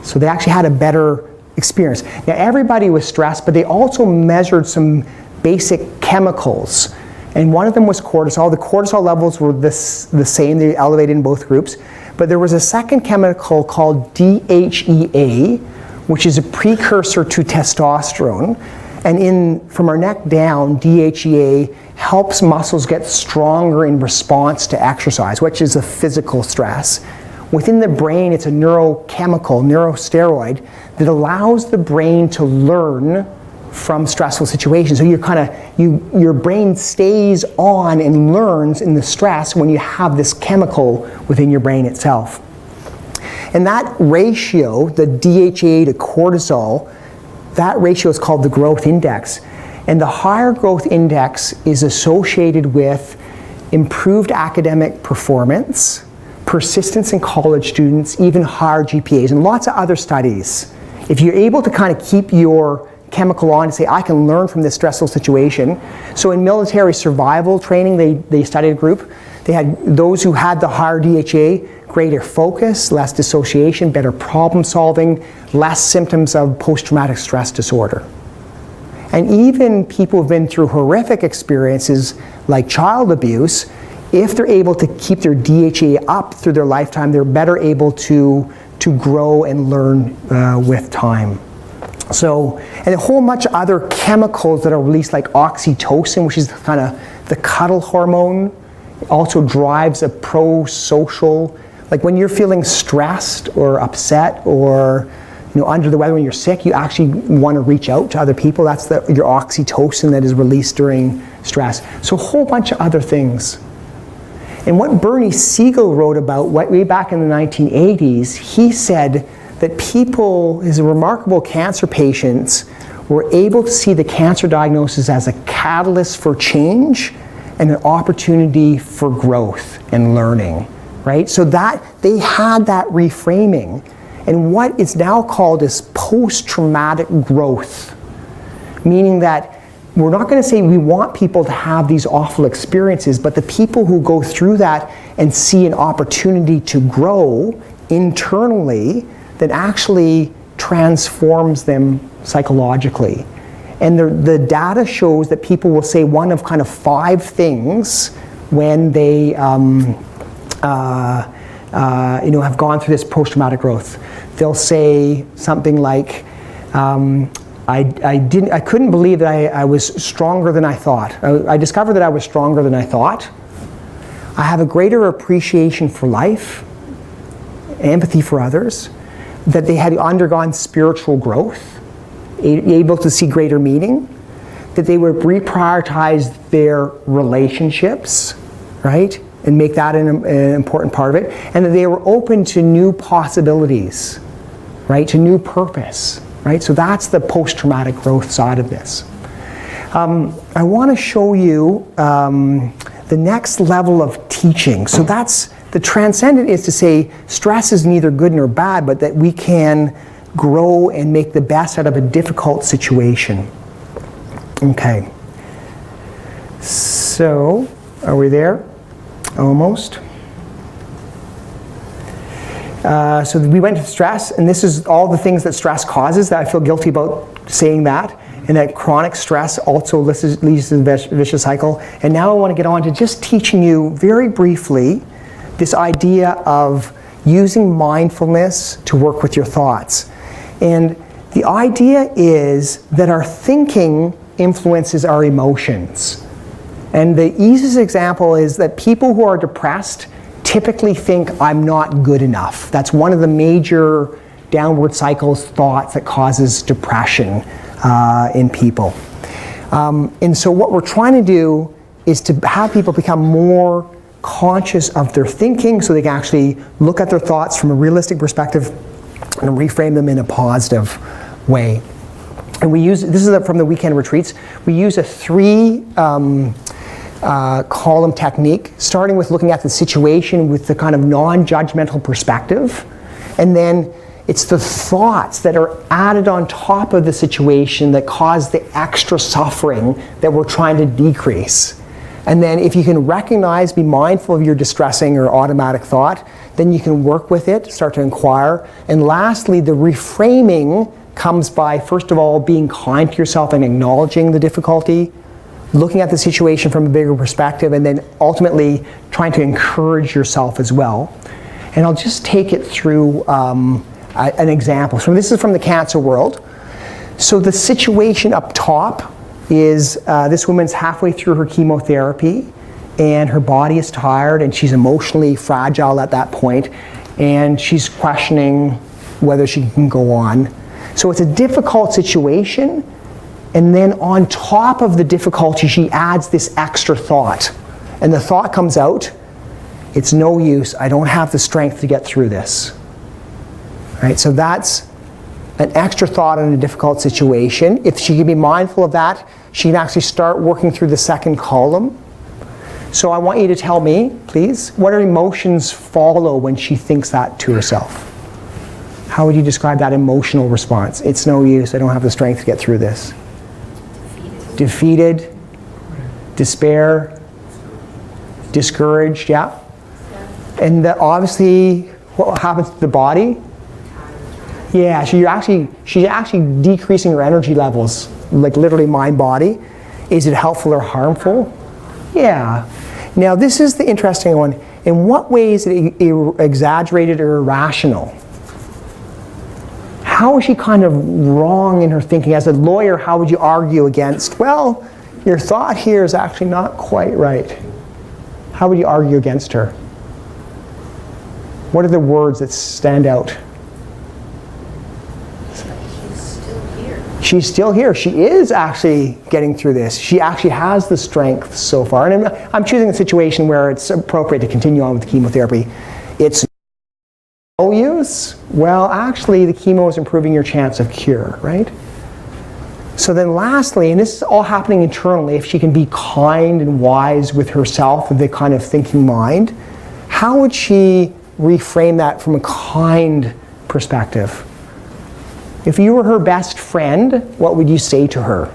So they actually had a better experience. Now everybody was stressed, but they also measured some basic chemicals. And one of them was cortisol. The cortisol levels were the same, they elevated in both groups. But there was a second chemical called DHEA, which is a precursor to testosterone. And from our neck down, DHEA helps muscles get stronger in response to exercise, which is a physical stress. Within the brain, it's a neurochemical, neurosteroid, that allows the brain to learn from stressful situations. So your brain stays on and learns in the stress when you have this chemical within your brain itself. And that ratio, the DHEA to cortisol, that ratio is called the growth index. And the higher growth index is associated with improved academic performance, persistence in college students, even higher GPAs, and lots of other studies. If you're able to kind of keep your chemical on and say, I can learn from this stressful situation. So in military survival training, they studied a group. They had those who had the higher DHA, greater focus, less dissociation, better problem solving, less symptoms of post-traumatic stress disorder. And even people who've been through horrific experiences like child abuse, if they're able to keep their DHA up through their lifetime, they're better able to grow and learn with time. So, and a whole bunch of other chemicals that are released, like oxytocin, which is kind of the cuddle hormone, also drives a pro-social, like when you're feeling stressed or upset or under the weather when you're sick, you actually want to reach out to other people. That's your oxytocin that is released during stress. So a whole bunch of other things. And what Bernie Siegel wrote about way back in the 1980s, he said that people, his remarkable cancer patients, were able to see the cancer diagnosis as a catalyst for change and an opportunity for growth and learning, right? So that they had that reframing. And what is now called is post-traumatic growth, meaning that we're not going to say we want people to have these awful experiences, but the people who go through that and see an opportunity to grow internally that actually transforms them psychologically. And the data shows that people will say one of kind of 5 things when they have gone through this post-traumatic growth. They'll say something like, I couldn't believe that I was stronger than I thought. I discovered that I was stronger than I thought. I have a greater appreciation for life, empathy for others, that they had undergone spiritual growth, able to see greater meaning, that they would reprioritize their relationships, right? And make that an important part of it, and that they were open to new possibilities, right? To new purpose, right? So that's the post-traumatic growth side of this. I want to show you the next level of teaching. So that's, the transcendent is to say stress is neither good nor bad, but that we can grow and make the best out of a difficult situation. Okay. So, are we there? Almost. So we went to stress, and this is all the things that stress causes, that I feel guilty about saying that, and that chronic stress also leads to the vicious cycle. And now I want to get on to just teaching you very briefly this idea of using mindfulness to work with your thoughts. And the idea is that our thinking influences our emotions. And the easiest example is that people who are depressed typically think, I'm not good enough. That's one of the major downward cycles, thoughts that causes depression in people. And so what we're trying to do is to have people become more conscious of their thinking so they can actually look at their thoughts from a realistic perspective and reframe them in a positive way. And we use, this is from the weekend retreats, we use a 3 column technique, starting with looking at the situation with the kind of non-judgmental perspective, and then it's the thoughts that are added on top of the situation that cause the extra suffering that we're trying to decrease. And then if you can recognize, be mindful of your distressing or automatic thought, then you can work with it, start to inquire. And lastly, the reframing comes by, first of all, being kind to yourself and acknowledging the difficulty, looking at the situation from a bigger perspective, and then ultimately trying to encourage yourself as well. And I'll just take it through an example. So this is from the cancer world. So the situation up top is this woman's halfway through her chemotherapy, and her body is tired, and she's emotionally fragile at that point, and she's questioning whether she can go on. So it's a difficult situation, and then on top of the difficulty, she adds this extra thought. And the thought comes out, it's no use, I don't have the strength to get through this. Right? So that's an extra thought in a difficult situation. If she can be mindful of that, she can actually start working through the second column. So I want you to tell me, please, what are emotions follow when she thinks that to herself? How would you describe that emotional response? It's no use, I don't have the strength to get through this. Defeated, despair, discouraged, yeah. And obviously, what happens to the body? Yeah, she's actually decreasing her energy levels, like literally mind body. Is it helpful or harmful? Yeah. Now this is the interesting one. In what way is it exaggerated or irrational? How is she kind of wrong in her thinking? As a lawyer, how would you argue against, well, your thought here is actually not quite right. How would you argue against her? What are the words that stand out? She's still here. She is actually getting through this. She actually has the strength so far. And I'm choosing a situation where it's appropriate to continue on with the chemotherapy. It's no use. Well, actually, the chemo is improving your chance of cure, right? So then lastly, and this is all happening internally, if she can be kind and wise with herself, with the kind of thinking mind, how would she reframe that from a kind perspective? If you were her best friend, what would you say to her?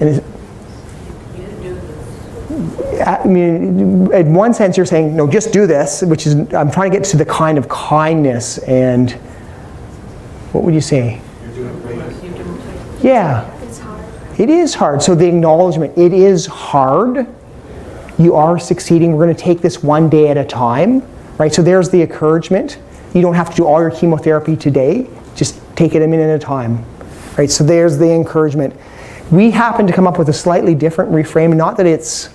And I mean, in one sense, you're saying, no, just do this, which is, I'm trying to get to the kind of kindness, and what would you say? You're doing great. Yeah. It's hard. It is hard. So the acknowledgement, it is hard. You are succeeding. We're going to take this one day at a time, right? So there's the encouragement. You don't have to do all your chemotherapy today. Just take it a minute at a time, right? So there's the encouragement. We happen to come up with a slightly different reframe. Not that it's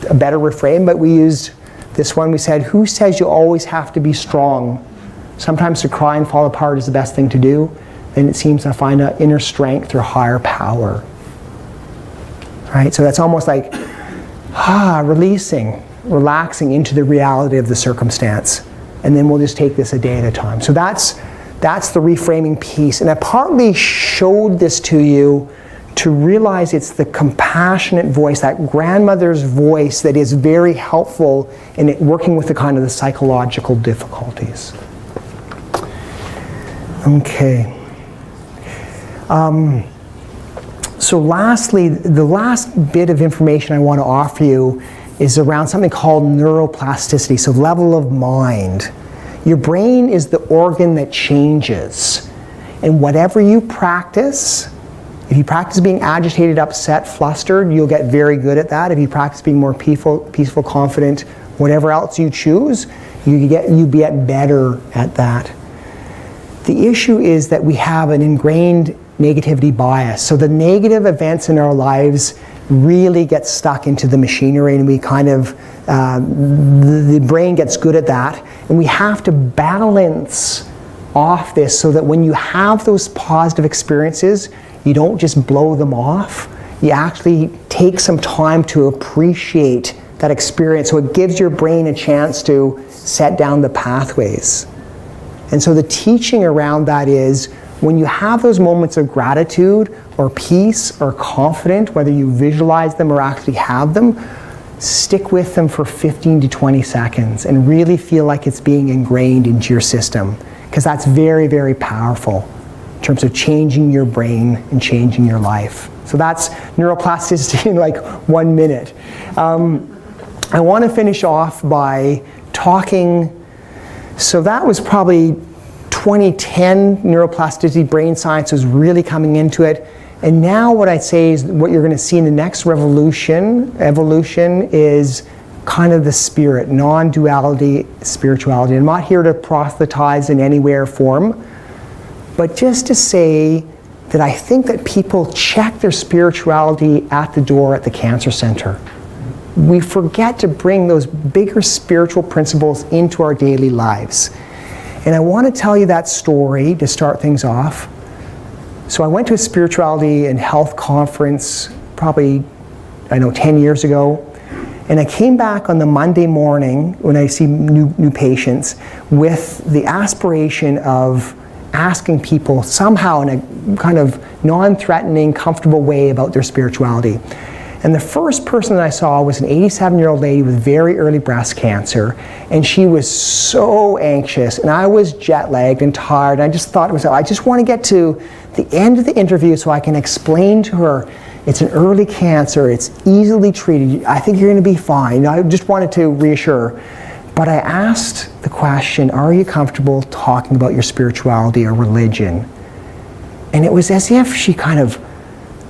a better reframe, but we used this one. We said, who says you always have to be strong? Sometimes to cry and fall apart is the best thing to do. Then it seems to find an inner strength or higher power. Right? So that's almost like releasing, relaxing into the reality of the circumstance. And then we'll just take this a day at a time. So that's the reframing piece. And I partly showed this to you to realize it's the compassionate voice, that grandmother's voice, that is very helpful in working with the kind of the psychological difficulties. Okay. So lastly, the last bit of information I want to offer you is around something called neuroplasticity, so level of mind. Your brain is the organ that changes. And whatever you practice, if you practice being agitated, upset, flustered, you'll get very good at that. If you practice being more peaceful, confident, whatever else you choose, you get better at that. The issue is that we have an ingrained negativity bias. So the negative events in our lives really get stuck into the machinery, and we kind of, the brain gets good at that. And we have to balance off this so that when you have those positive experiences, you don't just blow them off. You actually take some time to appreciate that experience, so it gives your brain a chance to set down the pathways. And so the teaching around that is, when you have those moments of gratitude or peace or confidence, whether you visualize them or actually have them, stick with them for 15 to 20 seconds and really feel like it's being ingrained into your system, because that's very, very powerful in terms of changing your brain and changing your life. So that's neuroplasticity in like 1 minute. I want to finish off by talking, so that was probably 2010, neuroplasticity, brain science was really coming into it. And now what I'd say is what you're going to see in the next evolution is kind of the spirit, non-duality, spirituality. I'm not here to proselytize in any way or form, but just to say that I think that people check their spirituality at the door at the cancer center. We forget to bring those bigger spiritual principles into our daily lives. And I want to tell you that story to start things off. So I went to a spirituality and health conference probably, 10 years ago. And I came back on the Monday morning when I see new patients with the aspiration of asking people somehow in a kind of non-threatening, comfortable way about their spirituality. And the first person that I saw was an 87-year-old lady with very early breast cancer, and she was so anxious, and I was jet-lagged and tired, and I just thought to myself, I just want to get to the end of the interview so I can explain to her, it's an early cancer, it's easily treated, I think you're going to be fine. I just wanted to reassure her. But I asked the question, are you comfortable talking about your spirituality or religion? And it was as if she kind of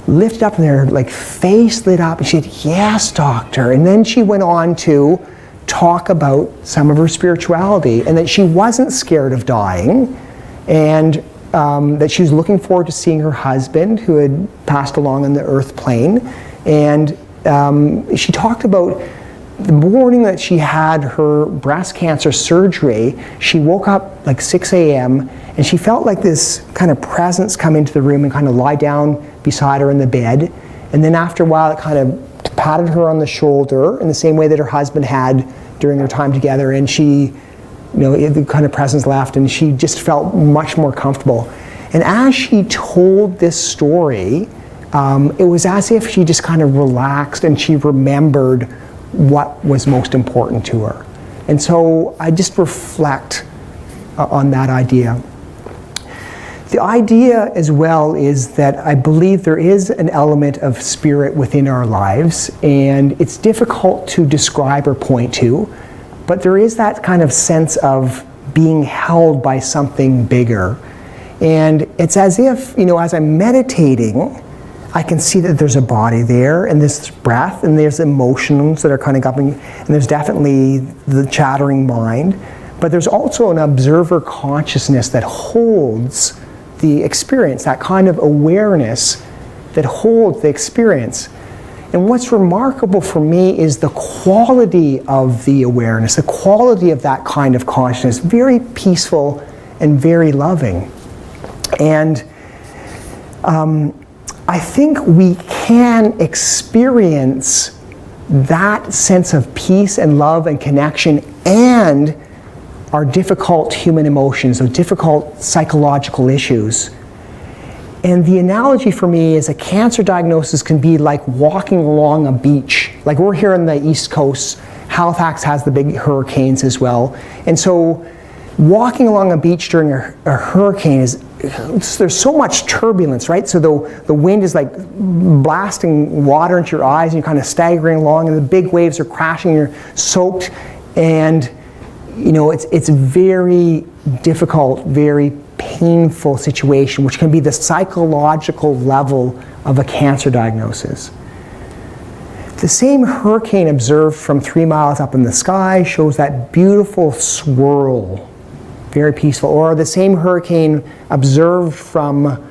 lifted up and her face lit up and she said, yes, doctor. And then she went on to talk about some of her spirituality and that she wasn't scared of dying and that she was looking forward to seeing her husband who had passed along on the earth plane. And she talked about the morning that she had her breast cancer surgery. She woke up 6 a.m. and she felt like this kind of presence come into the room and kind of lie down beside her in the bed. And then after a while it kind of patted her on the shoulder in the same way that her husband had during their time together, and she, the kind of presence left and she just felt much more comfortable. And as she told this story, it was as if she just kind of relaxed and she remembered what was most important to her. And so I just reflect on that idea. The idea as well is that I believe there is an element of spirit within our lives, and it's difficult to describe or point to, but there is that kind of sense of being held by something bigger. And it's as if, as I'm meditating, I can see that there's a body there, and this breath, and there's emotions that are kind of coming, and there's definitely the chattering mind, but there's also an observer consciousness that holds the experience, that kind of awareness that holds the experience. And what's remarkable for me is the quality of the awareness, the quality of that kind of consciousness, very peaceful and very loving. And I think we can experience that sense of peace and love and connection and our difficult human emotions, or difficult psychological issues. And the analogy for me is a cancer diagnosis can be like walking along a beach. Like we're here on the East Coast, Halifax has the big hurricanes as well. And so walking along a beach during a hurricane there's so much turbulence, right? So the wind is like blasting water into your eyes and you're kind of staggering along and the big waves are crashing, you're soaked, and it's a very difficult, very painful situation, which can be the psychological level of a cancer diagnosis. The same hurricane observed from 3 miles up in the sky shows that beautiful swirl, very peaceful. Or the same hurricane observed from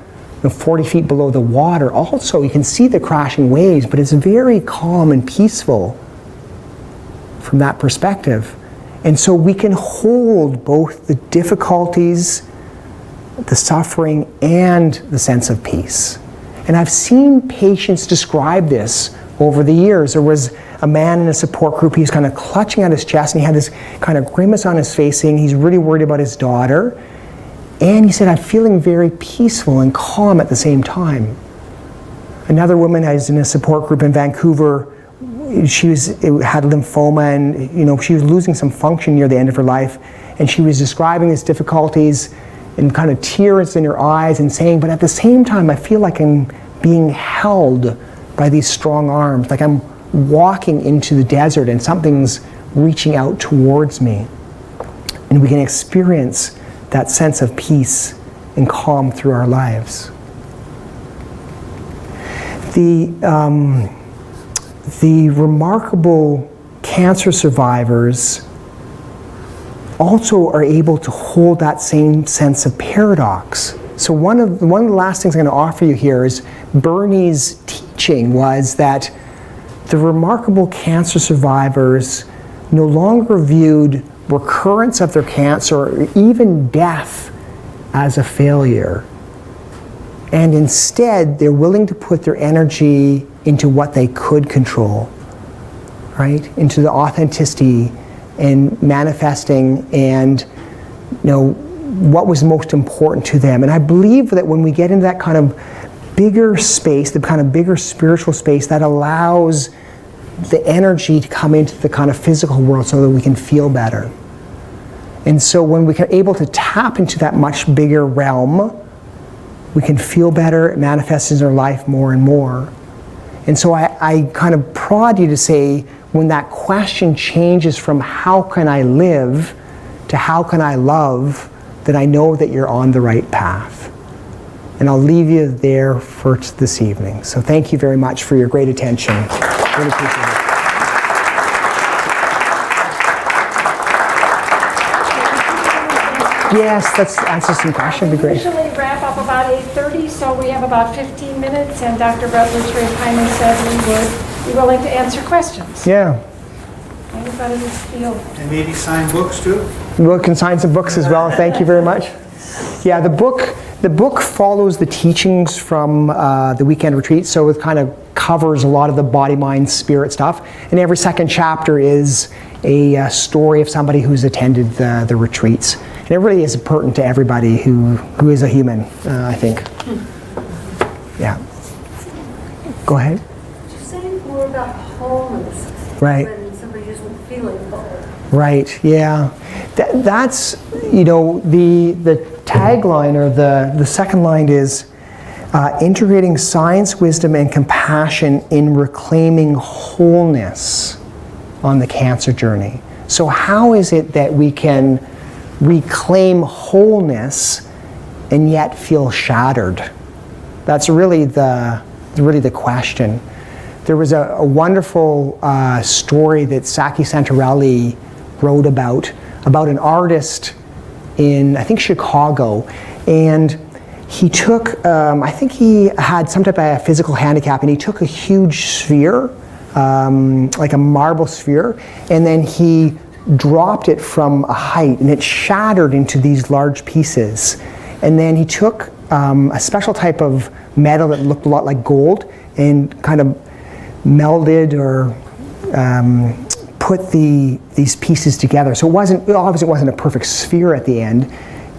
40 feet below the water, also you can see the crashing waves, but it's very calm and peaceful from that perspective. And so we can hold both the difficulties, the suffering, and the sense of peace. And I've seen patients describe this over the years. There was a man in a support group, he was kind of clutching at his chest and he had this kind of grimace on his face saying he's really worried about his daughter. And he said, I'm feeling very peaceful and calm at the same time. Another woman I was in a support group in Vancouver, she had lymphoma and she was losing some function near the end of her life, and she was describing his difficulties and kind of tears in her eyes and saying, but at the same time I feel like I'm being held by these strong arms, like I'm walking into the desert and something's reaching out towards me. And we can experience that sense of peace and calm through our lives. The remarkable cancer survivors also are able to hold that same sense of paradox. So one of the last things I'm going to offer you here is Bernie's teaching was that the remarkable cancer survivors no longer viewed recurrence of their cancer or even death as a failure. And instead, they're willing to put their energy into what they could control, right? Into the authenticity and manifesting and, what was most important to them. And I believe that when we get into that kind of bigger space, the kind of bigger spiritual space, that allows the energy to come into the kind of physical world so that we can feel better. And so when we are able to tap into that much bigger realm, we can feel better, it manifests in our life more and more. And so I kind of prod you to say, when that question changes from how can I live to how can I love, then I know that you're on the right path. And I'll leave you there for this evening. So thank you very much for your great attention. Really appreciate it. Yes, let's answer some questions. Would be great. We usually wrap up about 8:30, so we have about 15 minutes, and Dr. Rutledge very kindly said we would be willing to answer questions. Yeah. Anybody feel? And maybe sign books too? We can sign some books as well. Thank you very much. Yeah, the book follows the teachings from the weekend retreat, so it kind of covers a lot of the body, mind, spirit stuff. And every second chapter is a story of somebody who's attended the retreats. And it really is pertinent to everybody who is a human, I think. Yeah. Go ahead. You're saying more about wholeness. Right. When somebody isn't feeling whole. Right, yeah. That's, the tagline or the second line is integrating science, wisdom, and compassion in reclaiming wholeness on the cancer journey. So how is it that we can reclaim wholeness and yet feel shattered? That's really the question. There was a wonderful story that Saki Santorelli wrote about an artist in, I think, Chicago, and he took, I think he had some type of physical handicap, and he took a huge sphere, like a marble sphere, and then he dropped it from a height, and it shattered into these large pieces. And then he took a special type of metal that looked a lot like gold and kind of melded or put these pieces together. So it obviously wasn't a perfect sphere at the end.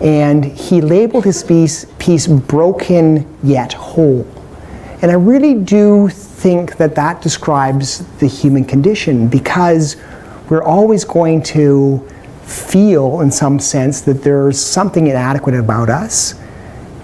And he labeled his piece broken yet whole. And I really do think that describes the human condition, because we're always going to feel, in some sense, that there's something inadequate about us.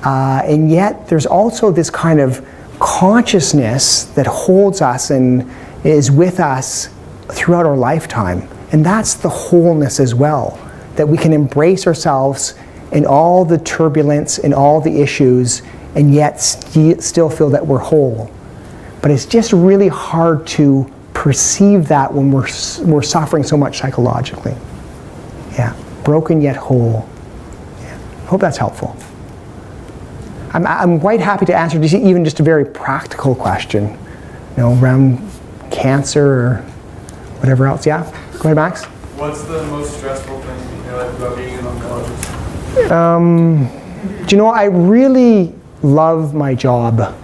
And yet there's also this kind of consciousness that holds us and is with us throughout our lifetime. And that's the wholeness as well, that we can embrace ourselves in all the turbulence and all the issues and yet still feel that we're whole. But it's just really hard to perceive that when we're suffering so much psychologically. Yeah, broken yet whole. Yeah. Hope that's helpful. I'm quite happy to answer even just a very practical question, around cancer or whatever else. Yeah, go ahead, Max. What's the most stressful thing about being an oncologist? I really love my job.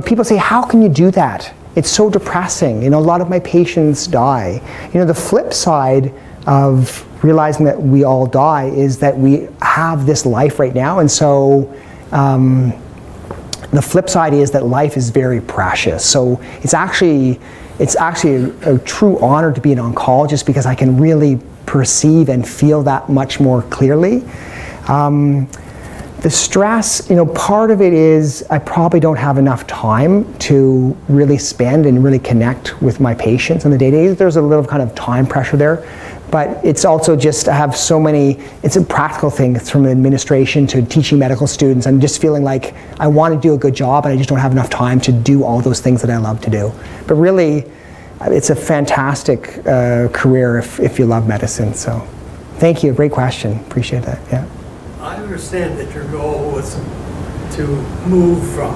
People say, how can you do that? It's so depressing. A lot of my patients die. The flip side of realizing that we all die is that we have this life right now, and so the flip side is that life is very precious. So it's actually a true honor to be an oncologist, because I can really perceive and feel that much more clearly. The stress, part of it is I probably don't have enough time to really spend and really connect with my patients on the day-to-day. There's a little kind of time pressure there, but it's also just I have so many, it's a practical thing. It's from administration to teaching medical students. I'm just feeling like I want to do a good job and I just don't have enough time to do all those things that I love to do. But really, it's a fantastic career if you love medicine. So thank you, great question, appreciate that, yeah. I understand that your goal was to move from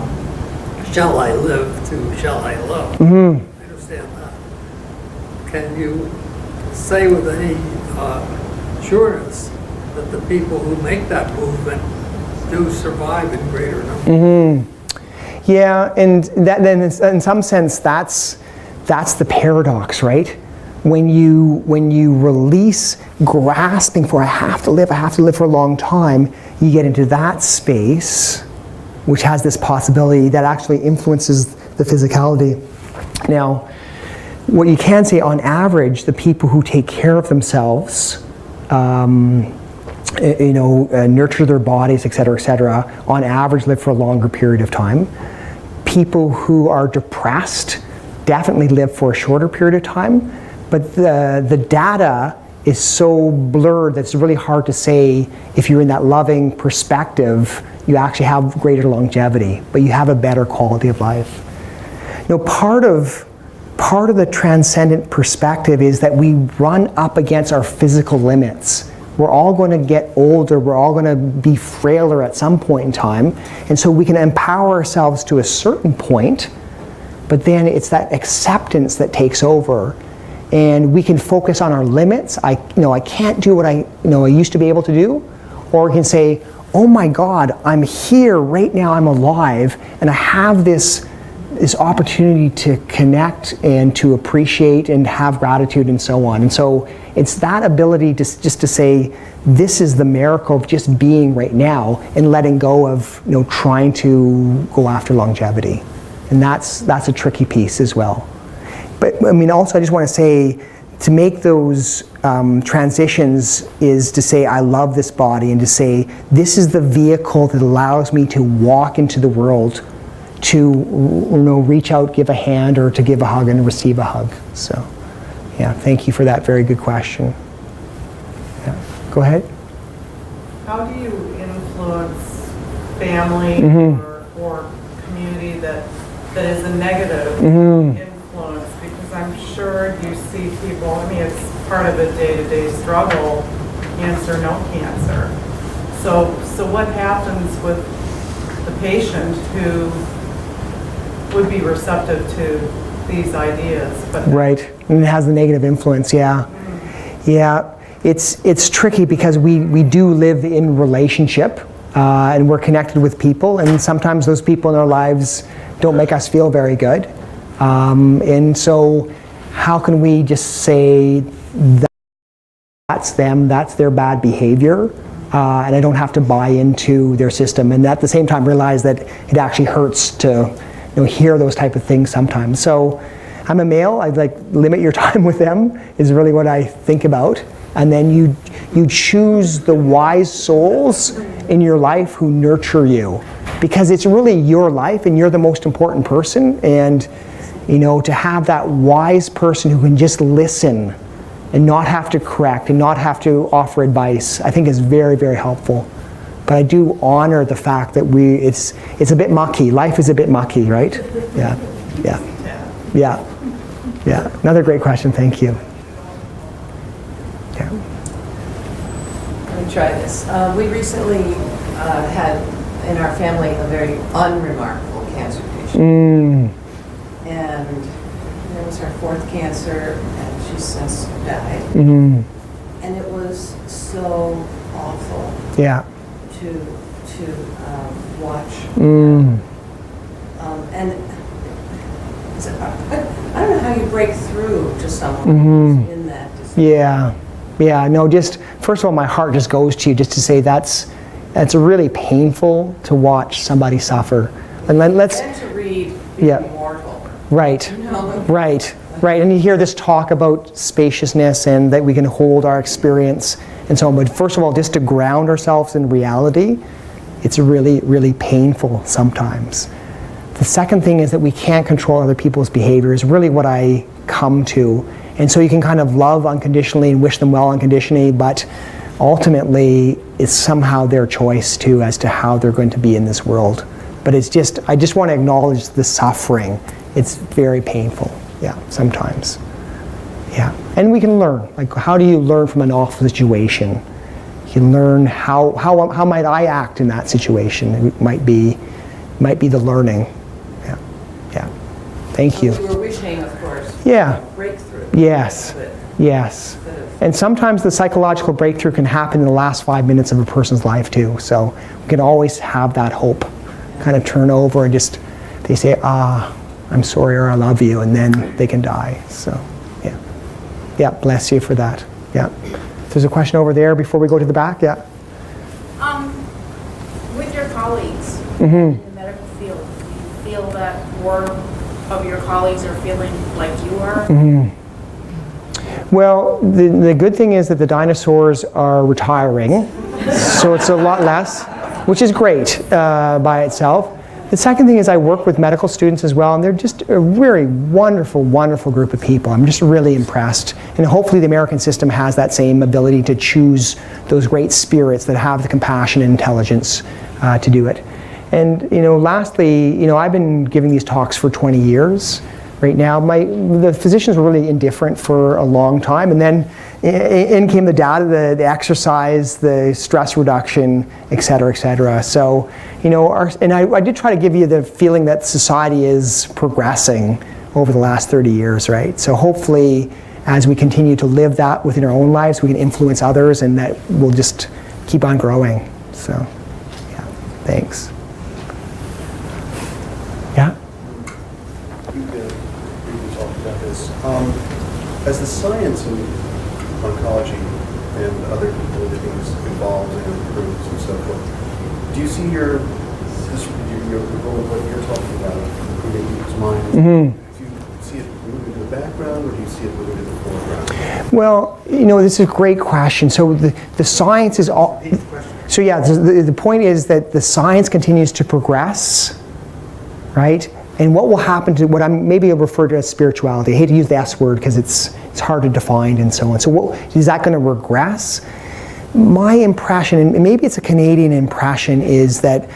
shall I live to shall I love. I understand that. Can you say with any assurance that the people who make that movement do survive in greater numbers? Yeah, and that, then in some sense that's the paradox, right? When you release grasping for I have to live for a long time, you get into that space which has this possibility that actually influences the physicality. Now, what you can say on average, the people who take care of themselves, nurture their bodies, et cetera, on average live for a longer period of time. People who are depressed definitely live for a shorter period of time. But the data is so blurred that it's really hard to say if you're in that loving perspective, you actually have greater longevity, but you have a better quality of life. Part of the transcendent perspective is that we run up against our physical limits. We're all going to get older, we're all going to be frailer at some point in time, and so we can empower ourselves to a certain point, but then it's that acceptance that takes over. And we can focus on our limits. I can't do what I used to be able to do, or we can say, oh my God, I'm here right now, I'm alive, and I have this opportunity to connect and to appreciate and have gratitude and so on. And so it's that ability just to say, this is the miracle of just being right now and letting go of trying to go after longevity. And that's a tricky piece as well. But also I just want to say, to make those transitions is to say, I love this body, and to say, this is the vehicle that allows me to walk into the world, to reach out, give a hand, or to give a hug and receive a hug. So, yeah, thank you for that very good question. Yeah. Go ahead. How do you influence family or community that is a negative influence? Because I'm sure you see people, it's part of a day-to-day struggle, cancer, no cancer. So what happens with the patient who would be receptive to these ideas? Right, and it has a negative influence, yeah. Yeah, it's tricky because we do live in relationship and we're connected with people, and sometimes those people in our lives don't make us feel very good. And so how can we just say that's them, that's their bad behavior, and I don't have to buy into their system, and at the same time realize that it actually hurts to hear those type of things sometimes. So I'm a male, I'd limit your time with them is really what I think about, and then you choose the wise souls in your life who nurture you, because it's really your life and you're the most important person, and to have that wise person who can just listen and not have to correct and not have to offer advice, I think is very, very helpful. But I do honor the fact that it's a bit mucky. Life is a bit mucky, right? Yeah. Another great question, thank you. Yeah. Let me try this. We recently had in our family a very unremarkable cancer patient. And it was her fourth cancer, and she's since died. And it was so awful. Yeah. To watch. And I don't know how you break through to someone who's in that disease. Yeah. No, just first of all, my heart just goes to you just to say that's really painful to watch somebody suffer. And let's. And to read Being Immortal. Right. Right. And you hear this talk about spaciousness and that we can hold our experience and so on. But first of all, just to ground ourselves in reality, It's really, really painful sometimes. The second thing is that we can't control other people's behavior is really what I come to. And so you can kind of love unconditionally and wish them well unconditionally, but ultimately it's somehow their choice too as to how they're going to be in this world. But it's just, I just want to acknowledge the suffering. It's very painful, yeah, sometimes. Yeah, and we can learn. Like, how do you learn from an awful situation? You can learn how might I act in that situation. It might be the learning. Yeah, yeah. Thank you. We were wishing, of course, Yeah. breakthrough. Yes. Yes. And sometimes the psychological breakthrough can happen in the last 5 minutes of a person's life too. So we can always have that hope. Kind of turn over and just, they say, I'm sorry, or I love you, and then they can die. So, yeah. Yeah, bless you for that. Yeah. There's a question over there before we go to the back. Yeah. With your colleagues Mm-hmm. in the medical field, do you feel that more of your colleagues are feeling like you are? Mm-hmm. Well, the good thing is that the dinosaurs are retiring, so it's a lot less, which is great by itself. The second thing is I work with medical students as well, and they're just a very wonderful, wonderful group of people. I'm just really impressed. And hopefully the American system has that same ability to choose those great spirits that have the compassion and intelligence to do it. And lastly, I've been giving these talks for 20 years. Right now, the physicians were really indifferent for a long time, and then in came the data, the exercise, the stress reduction, et cetera, et cetera. So, I did try to give you the feeling that society is progressing over the last 30 years, right? So hopefully, as we continue to live that within our own lives, we can influence others, and that will just keep on growing. So, yeah, thanks. Yeah? As the science in oncology and other things evolves and improves and so forth, do you see your role of what you're talking about, improving people's minds? Do you see it moving to the background, or do you see it moving to the foreground? Well, this is a great question. So the science is all. So yeah, the point is that the science continues to progress, right? And what will happen to what I'm maybe refer to as spirituality? I hate to use the S word because it's hard to define and so on. So is that going to regress? My impression, and maybe it's a Canadian impression, is that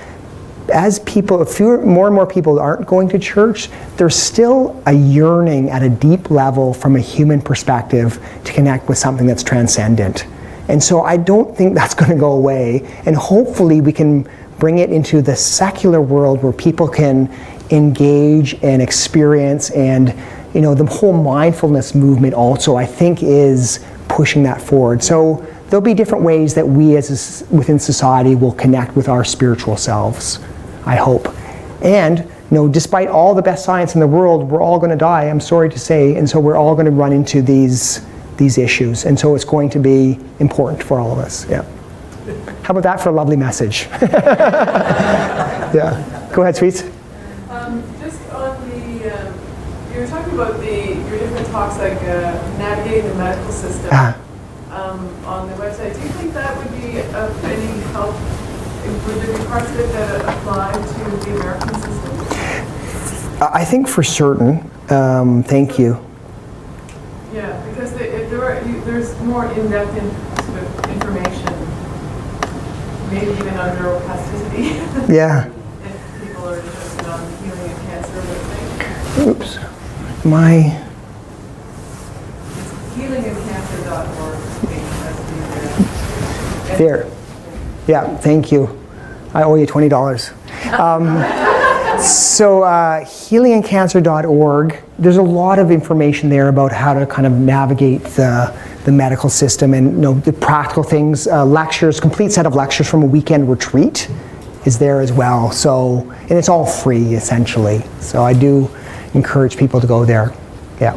as people, more and more people aren't going to church, there's still a yearning at a deep level from a human perspective to connect with something that's transcendent. And so I don't think that's going to go away. And hopefully we can bring it into the secular world where people can engage and experience, and the whole mindfulness movement also I think is pushing that forward. So there'll be different ways that we within society will connect with our spiritual selves, I hope. And despite all the best science in the world, we're all going to die, I'm sorry to say, and so we're all going to run into these issues, and so it's going to be important for all of us. Yeah. How about that for a lovely message? Yeah. Go ahead, sweets. Just on the, you were talking about your different talks, like navigating the medical system on the website. Do you think that would be of any help? Would there be parts of it that apply to the American system? I think for certain. Thank you. Yeah, because there's more in-depth sort of information, maybe even on neuroplasticity. Yeah. If people are interested on healing and cancer, what Oops. My. Healingandcancer.org. There. Yeah, thank you. I owe you $20. So healingandcancer.org, there's a lot of information there about how to kind of navigate the medical system and the practical things. Lectures, complete set of lectures from a weekend retreat is there as well. So, and it's all free essentially. So I do encourage people to go there. Yeah.